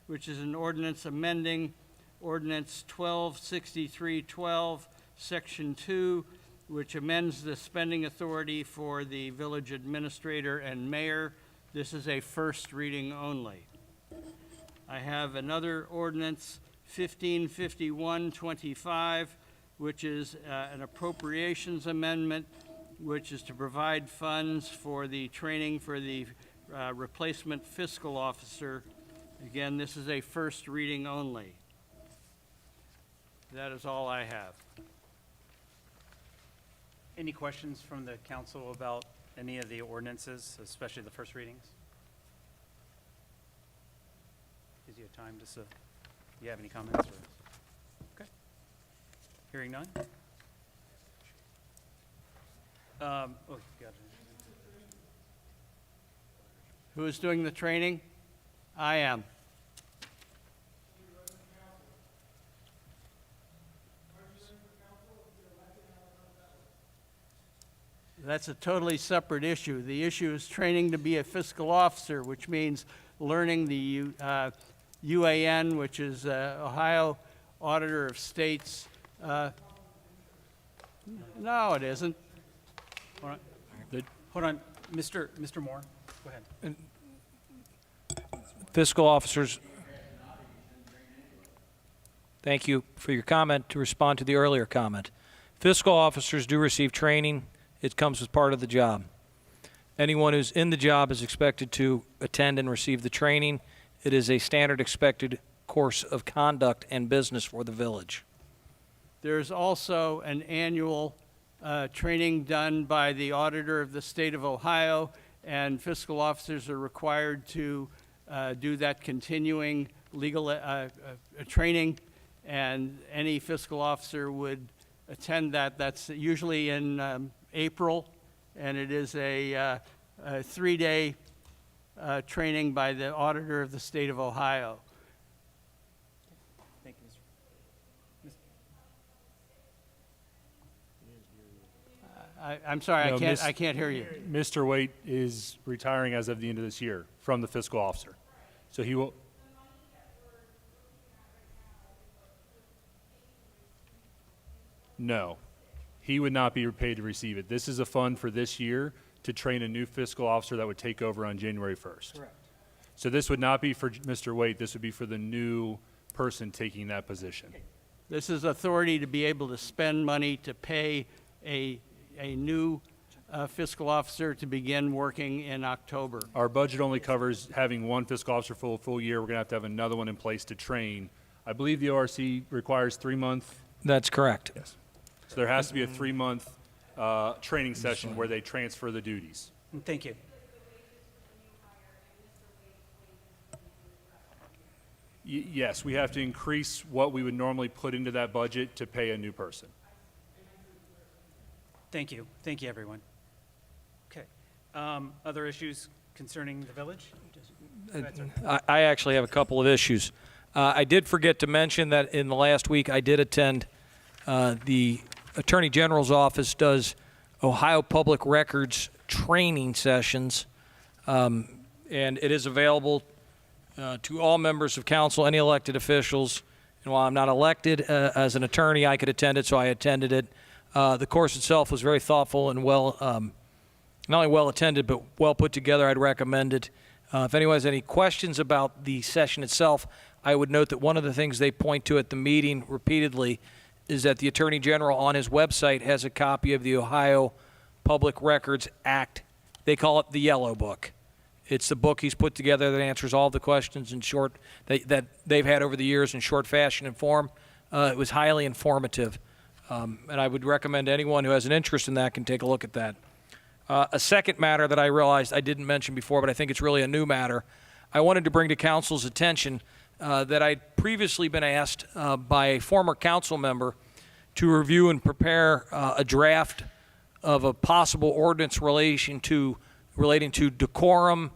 which is an ordinance amending ordinance 126312, section 2, which amends the spending authority for the village administrator and mayor. This is a first reading only. I have another ordinance 155125, which is an appropriations amendment, which is to provide funds for the training for the replacement fiscal officer. Again, this is a first reading only. That is all I have. Any questions from the council about any of the ordinances, especially the first readings? Gives you a time to, do you have any comments? Or? Okay. Hearing none? Oh, got it. Who is doing the training? I am. That's a totally separate issue. The issue is training to be a fiscal officer, which means learning the UAN, which is Ohio Auditor of States. No, it isn't. Hold on. Hold on. Mr. Moore, go ahead. Fiscal officers, thank you for your comment. To respond to the earlier comment, fiscal officers do receive training. It comes as part of the job. Anyone who's in the job is expected to attend and receive the training. It is a standard expected course of conduct and business for the village. There's also an annual training done by the auditor of the state of Ohio, and fiscal officers are required to do that continuing legal training, and any fiscal officer would attend that. That's usually in April, and it is a 3-day training by the auditor of the state of Ohio. Thank you, I'm sorry, No, I can't hear you. Mr. Waite is retiring as of the end of this year from the fiscal officer. So he will, no, he would not be paid to receive it. This is a fund for this year to train a new fiscal officer that would take over on January 1st. Correct. So this would not be for Mr. Waite, this would be for the new person taking that position. This is authority to be able to spend money to pay a new fiscal officer to begin working in October. Our budget only covers having one fiscal officer for a full year. We're going to have another one in place to train. I believe the ORC requires 3-month. That's correct. Yes. So there has to be a 3-month training session where they transfer the duties. Thank you. Yes, we have to increase what we would normally put into that budget to pay a new person. Thank you. Thank you, everyone. Okay. Other issues concerning the village? Go ahead, sir. I actually have a couple of issues. I did forget to mention that in the last week I did attend the Attorney General's office does Ohio Public Records training sessions, and it is available to all members of council, any elected officials. And while I'm not elected as an attorney, I could attend it, so I attended it. The course itself was very thoughtful and well, not only well attended, but well put together. I'd recommend it. If anyone has any questions about the session itself, I would note that one of the things they point to at the meeting repeatedly is that the Attorney General on his website has a copy of the Ohio Public Records Act. They call it the Yellow Book. It's the book he's put together that answers all the questions in short that they've had over the years in short fashion and form. It was highly informative, and I would recommend anyone who has an interest in that can take a look at that. A second matter that I realized I didn't mention before, but I think it's really a new matter, I wanted to bring to council's attention that I'd previously been asked by a former council member to review and prepare a draft of a possible ordinance relating to decorum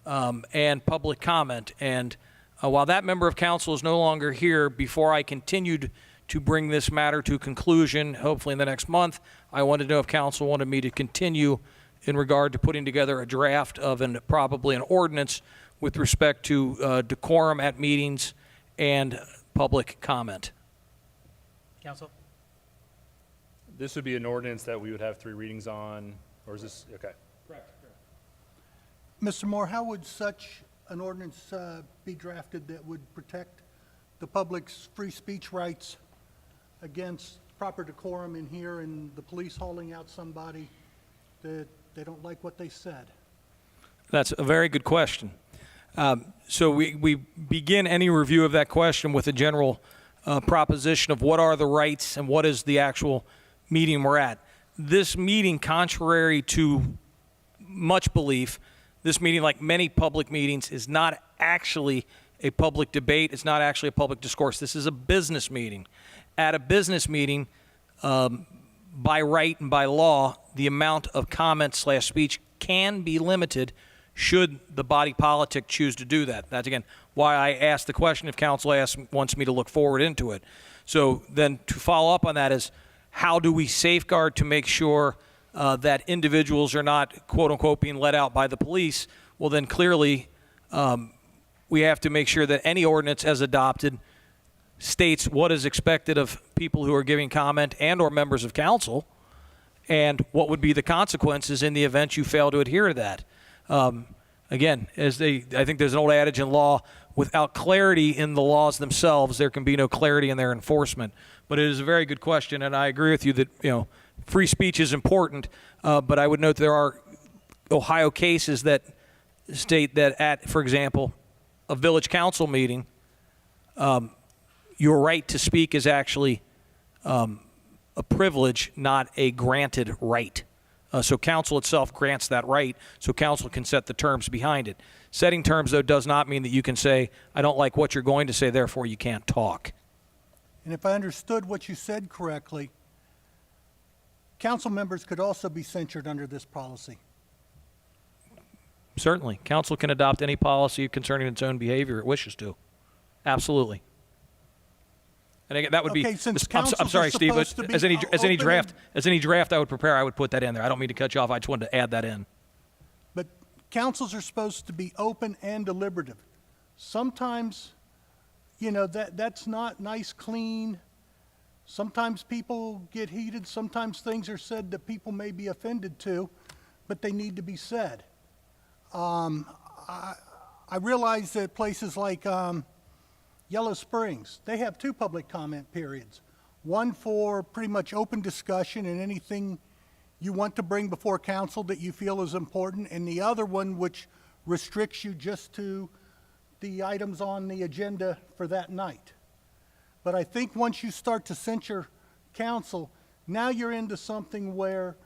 and public comment. And while that member of council is no longer here, before I continued to bring this matter to conclusion, hopefully in the next month, I wanted to know if council wanted me to continue in regard to putting together a draft of probably an ordinance with respect to decorum at meetings and public comment. Council? This would be an ordinance that we would have 3 readings on, or is this, okay. Mr. Moore, how would such an ordinance be drafted that would protect the public's free speech rights against proper decorum in here and the police hauling out somebody that they don't like what they said? That's a very good question. So we begin any review of that question with a general proposition of what are the rights and what is the actual meeting we're at. This meeting, contrary to much belief, this meeting, like many public meetings, is not actually a public debate. It's not actually a public discourse. This is a business meeting. At a business meeting, by right and by law, the amount of comment/speech can be limited should the body politic choose to do that. That's, again, why I asked the question if council wants me to look forward into it. So then to follow up on that is, how do we safeguard to make sure that individuals are not, quote unquote, being let out by the police? Well, then clearly we have to make sure that any ordinance as adopted states what is expected of people who are giving comment and or members of council, and what would be the consequences in the event you fail to adhere to that. Again, I think there's an old adage in law, without clarity in the laws themselves, there can be no clarity in their enforcement. But it is a very good question, and I agree with you that, free speech is important, but I would note there are Ohio cases that state that at, for example, a village council meeting, your right to speak is actually a privilege, not a granted right. So council itself grants that right, so council can set the terms behind it. Setting terms, though, does not mean that you can say, I don't like what you're going to say, therefore you can't talk. And if I understood what you said correctly, council members could also be censured under this policy. Certainly. Council can adopt any policy concerning its own behavior it wishes to. Absolutely. And again, that would be. Okay, since I'm councils sorry, are Steve, but supposed to be as any open draft I would prepare, I would put that in there. I don't mean to cut you off. I just wanted to add that in. But councils are supposed to be open and deliberative. Sometimes, that's not nice, clean. Sometimes people get heated. Sometimes things are said that people may be offended to, but they need to be said. I realize that places like Yellow Springs, they have 2 public comment periods. One for pretty much open discussion and anything you want to bring before council that you feel is important, and the other one which restricts you just to the items on the agenda for that night. But I think once you start to censure council, now you're into something where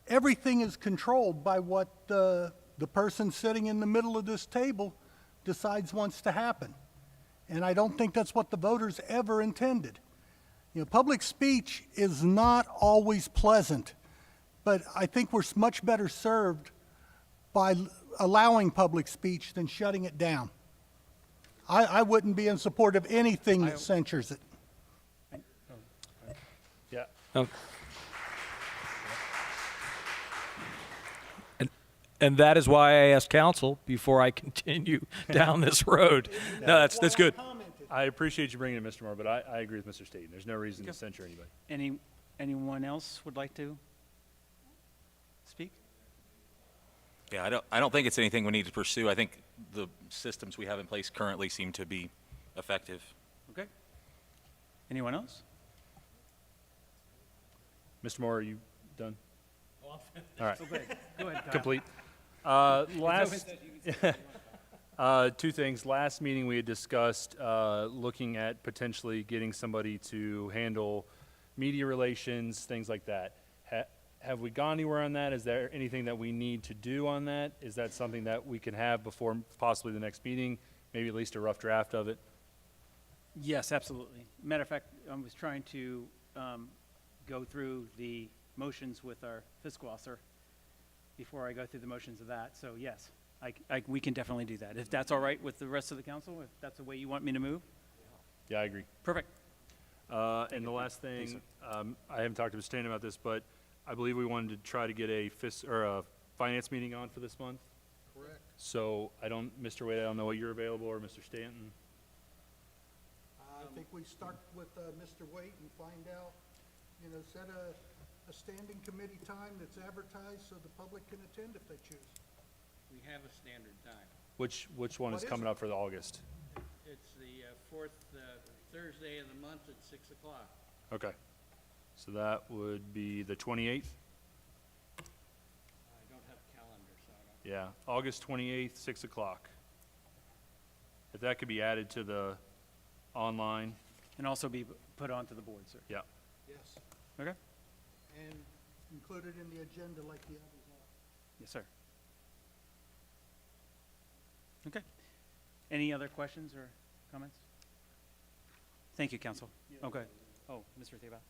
everything is controlled by what the person sitting in the middle of this table decides wants to happen. And I don't think that's what the voters ever intended. Public speech is not always pleasant, but I think we're much better served by allowing public speech than shutting it down. I wouldn't be in support of anything that censures it. Yeah. Oh. And that is why I asked council before I continue down this road. No, that's good. I appreciate you bringing it, Mr. Moore, but I agree with Mr. Staten. There's no reason to censure anybody. Anyone else would like to speak? Yeah, I don't think it's anything we need to pursue. I think the systems we have in place currently seem to be effective. Okay. Anyone else? Mr. Moore, are you done? Oh, I'm finished. All right. Go ahead, Kyle. Complete. Last, 2 things. Last meeting, we had discussed looking at potentially getting somebody to handle media relations, things like that. Have we gone anywhere on that? Is there anything that we need to do on that? Is that something that we can have before possibly the next meeting? Maybe at least a rough draft of it? Yes, absolutely. Matter of fact, I was trying to go through the motions with our fiscal officer before I go through the motions of that. So yes, we can definitely do that. If that's all right with the rest of the council, if that's the way you want me to move? Yeah, I agree. Perfect. And the last thing, I haven't talked to Mr. Stanton about this, but I believe we wanted to try to get a finance meeting on for this month. Correct. So Mr. Wade, I don't know what you're available, or Mr. Stanton. I think we start with Mr. Waite and find out, set a standing committee time that's advertised so the public can attend if they choose. We have a standard time. Which one What is is coming it? up for the August? It's the 4th Thursday of the month at 6 o'clock. Okay. So that would be the 28th? I don't have a calendar, so I don't. Yeah, August 28th, 6 o'clock. If that could be added to the online, And also be put onto the board, sir. yeah. Yes. Okay? And included in the agenda like the others are. Yes, sir. Okay. Any other questions or comments? Thank you, council. Okay. Oh, Mr. Theba.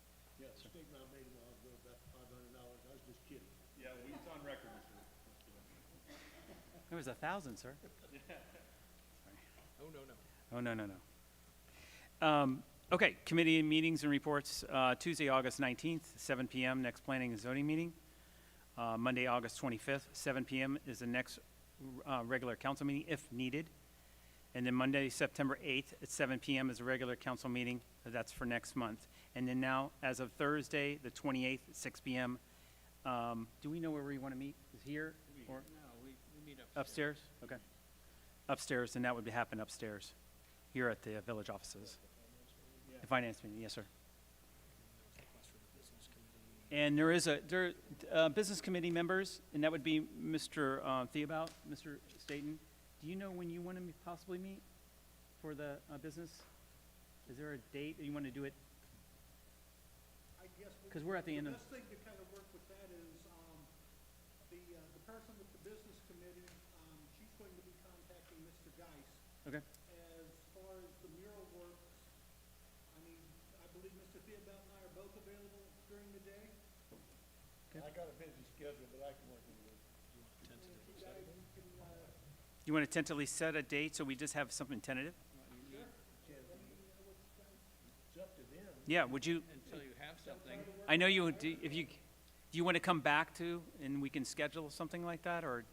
Yeah, the statement I made a while ago about $500, I was just kidding. Yeah, it's on record, It was 1,000, sir. Oh, no, no. Oh, no, no, no. Okay, committee meetings and reports, Tuesday, August 19th, 7 PM, next planning and zoning meeting. Monday, August 25th, 7 PM is the next regular council meeting if needed. And then Monday, September 8th at 7 PM is a regular council meeting. That's for next month. And then now, as of Thursday, the 28th at 6 PM, do we know where we want to meet? Is here or No, we meet upstairs. upstairs? Okay. Upstairs, and that would happen upstairs here at the village offices. The finance meeting, yes, sir. And there is business committee members, and that would be Mr. Theobald, Mr. Staten. Do you know when you want to possibly meet for the business? Is there a date, or you want to do it Yes, well, Because we're at the end of, best thing to kind of work with that is, the person with the business committee, she's going to be contacting Mr. Geis. okay. As far as the mural works, I mean, I believe Mr. Theobald and I are both available during the day. I got a busy schedule, but I can work in the And if you guys can, You want to tentatively set a date so we just have something tentative? It's up to them. Yeah, would you, Until you have something. I know you, would do you want to come back to, and we can schedule something like that, or?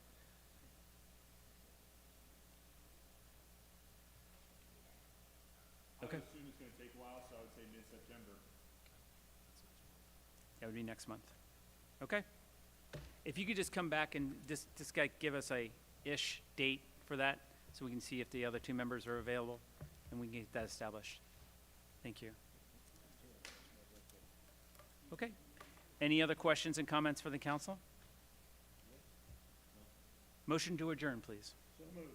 Okay. I would assume it's gonna take a while, so I would say mid-September. That would be next month. Okay. If you could just come back and just give us a ish date for that, so we can see if the other two members are available, and we can get that established. Thank you. Okay. Any other questions and comments for the council? Motion to adjourn, please. So moved.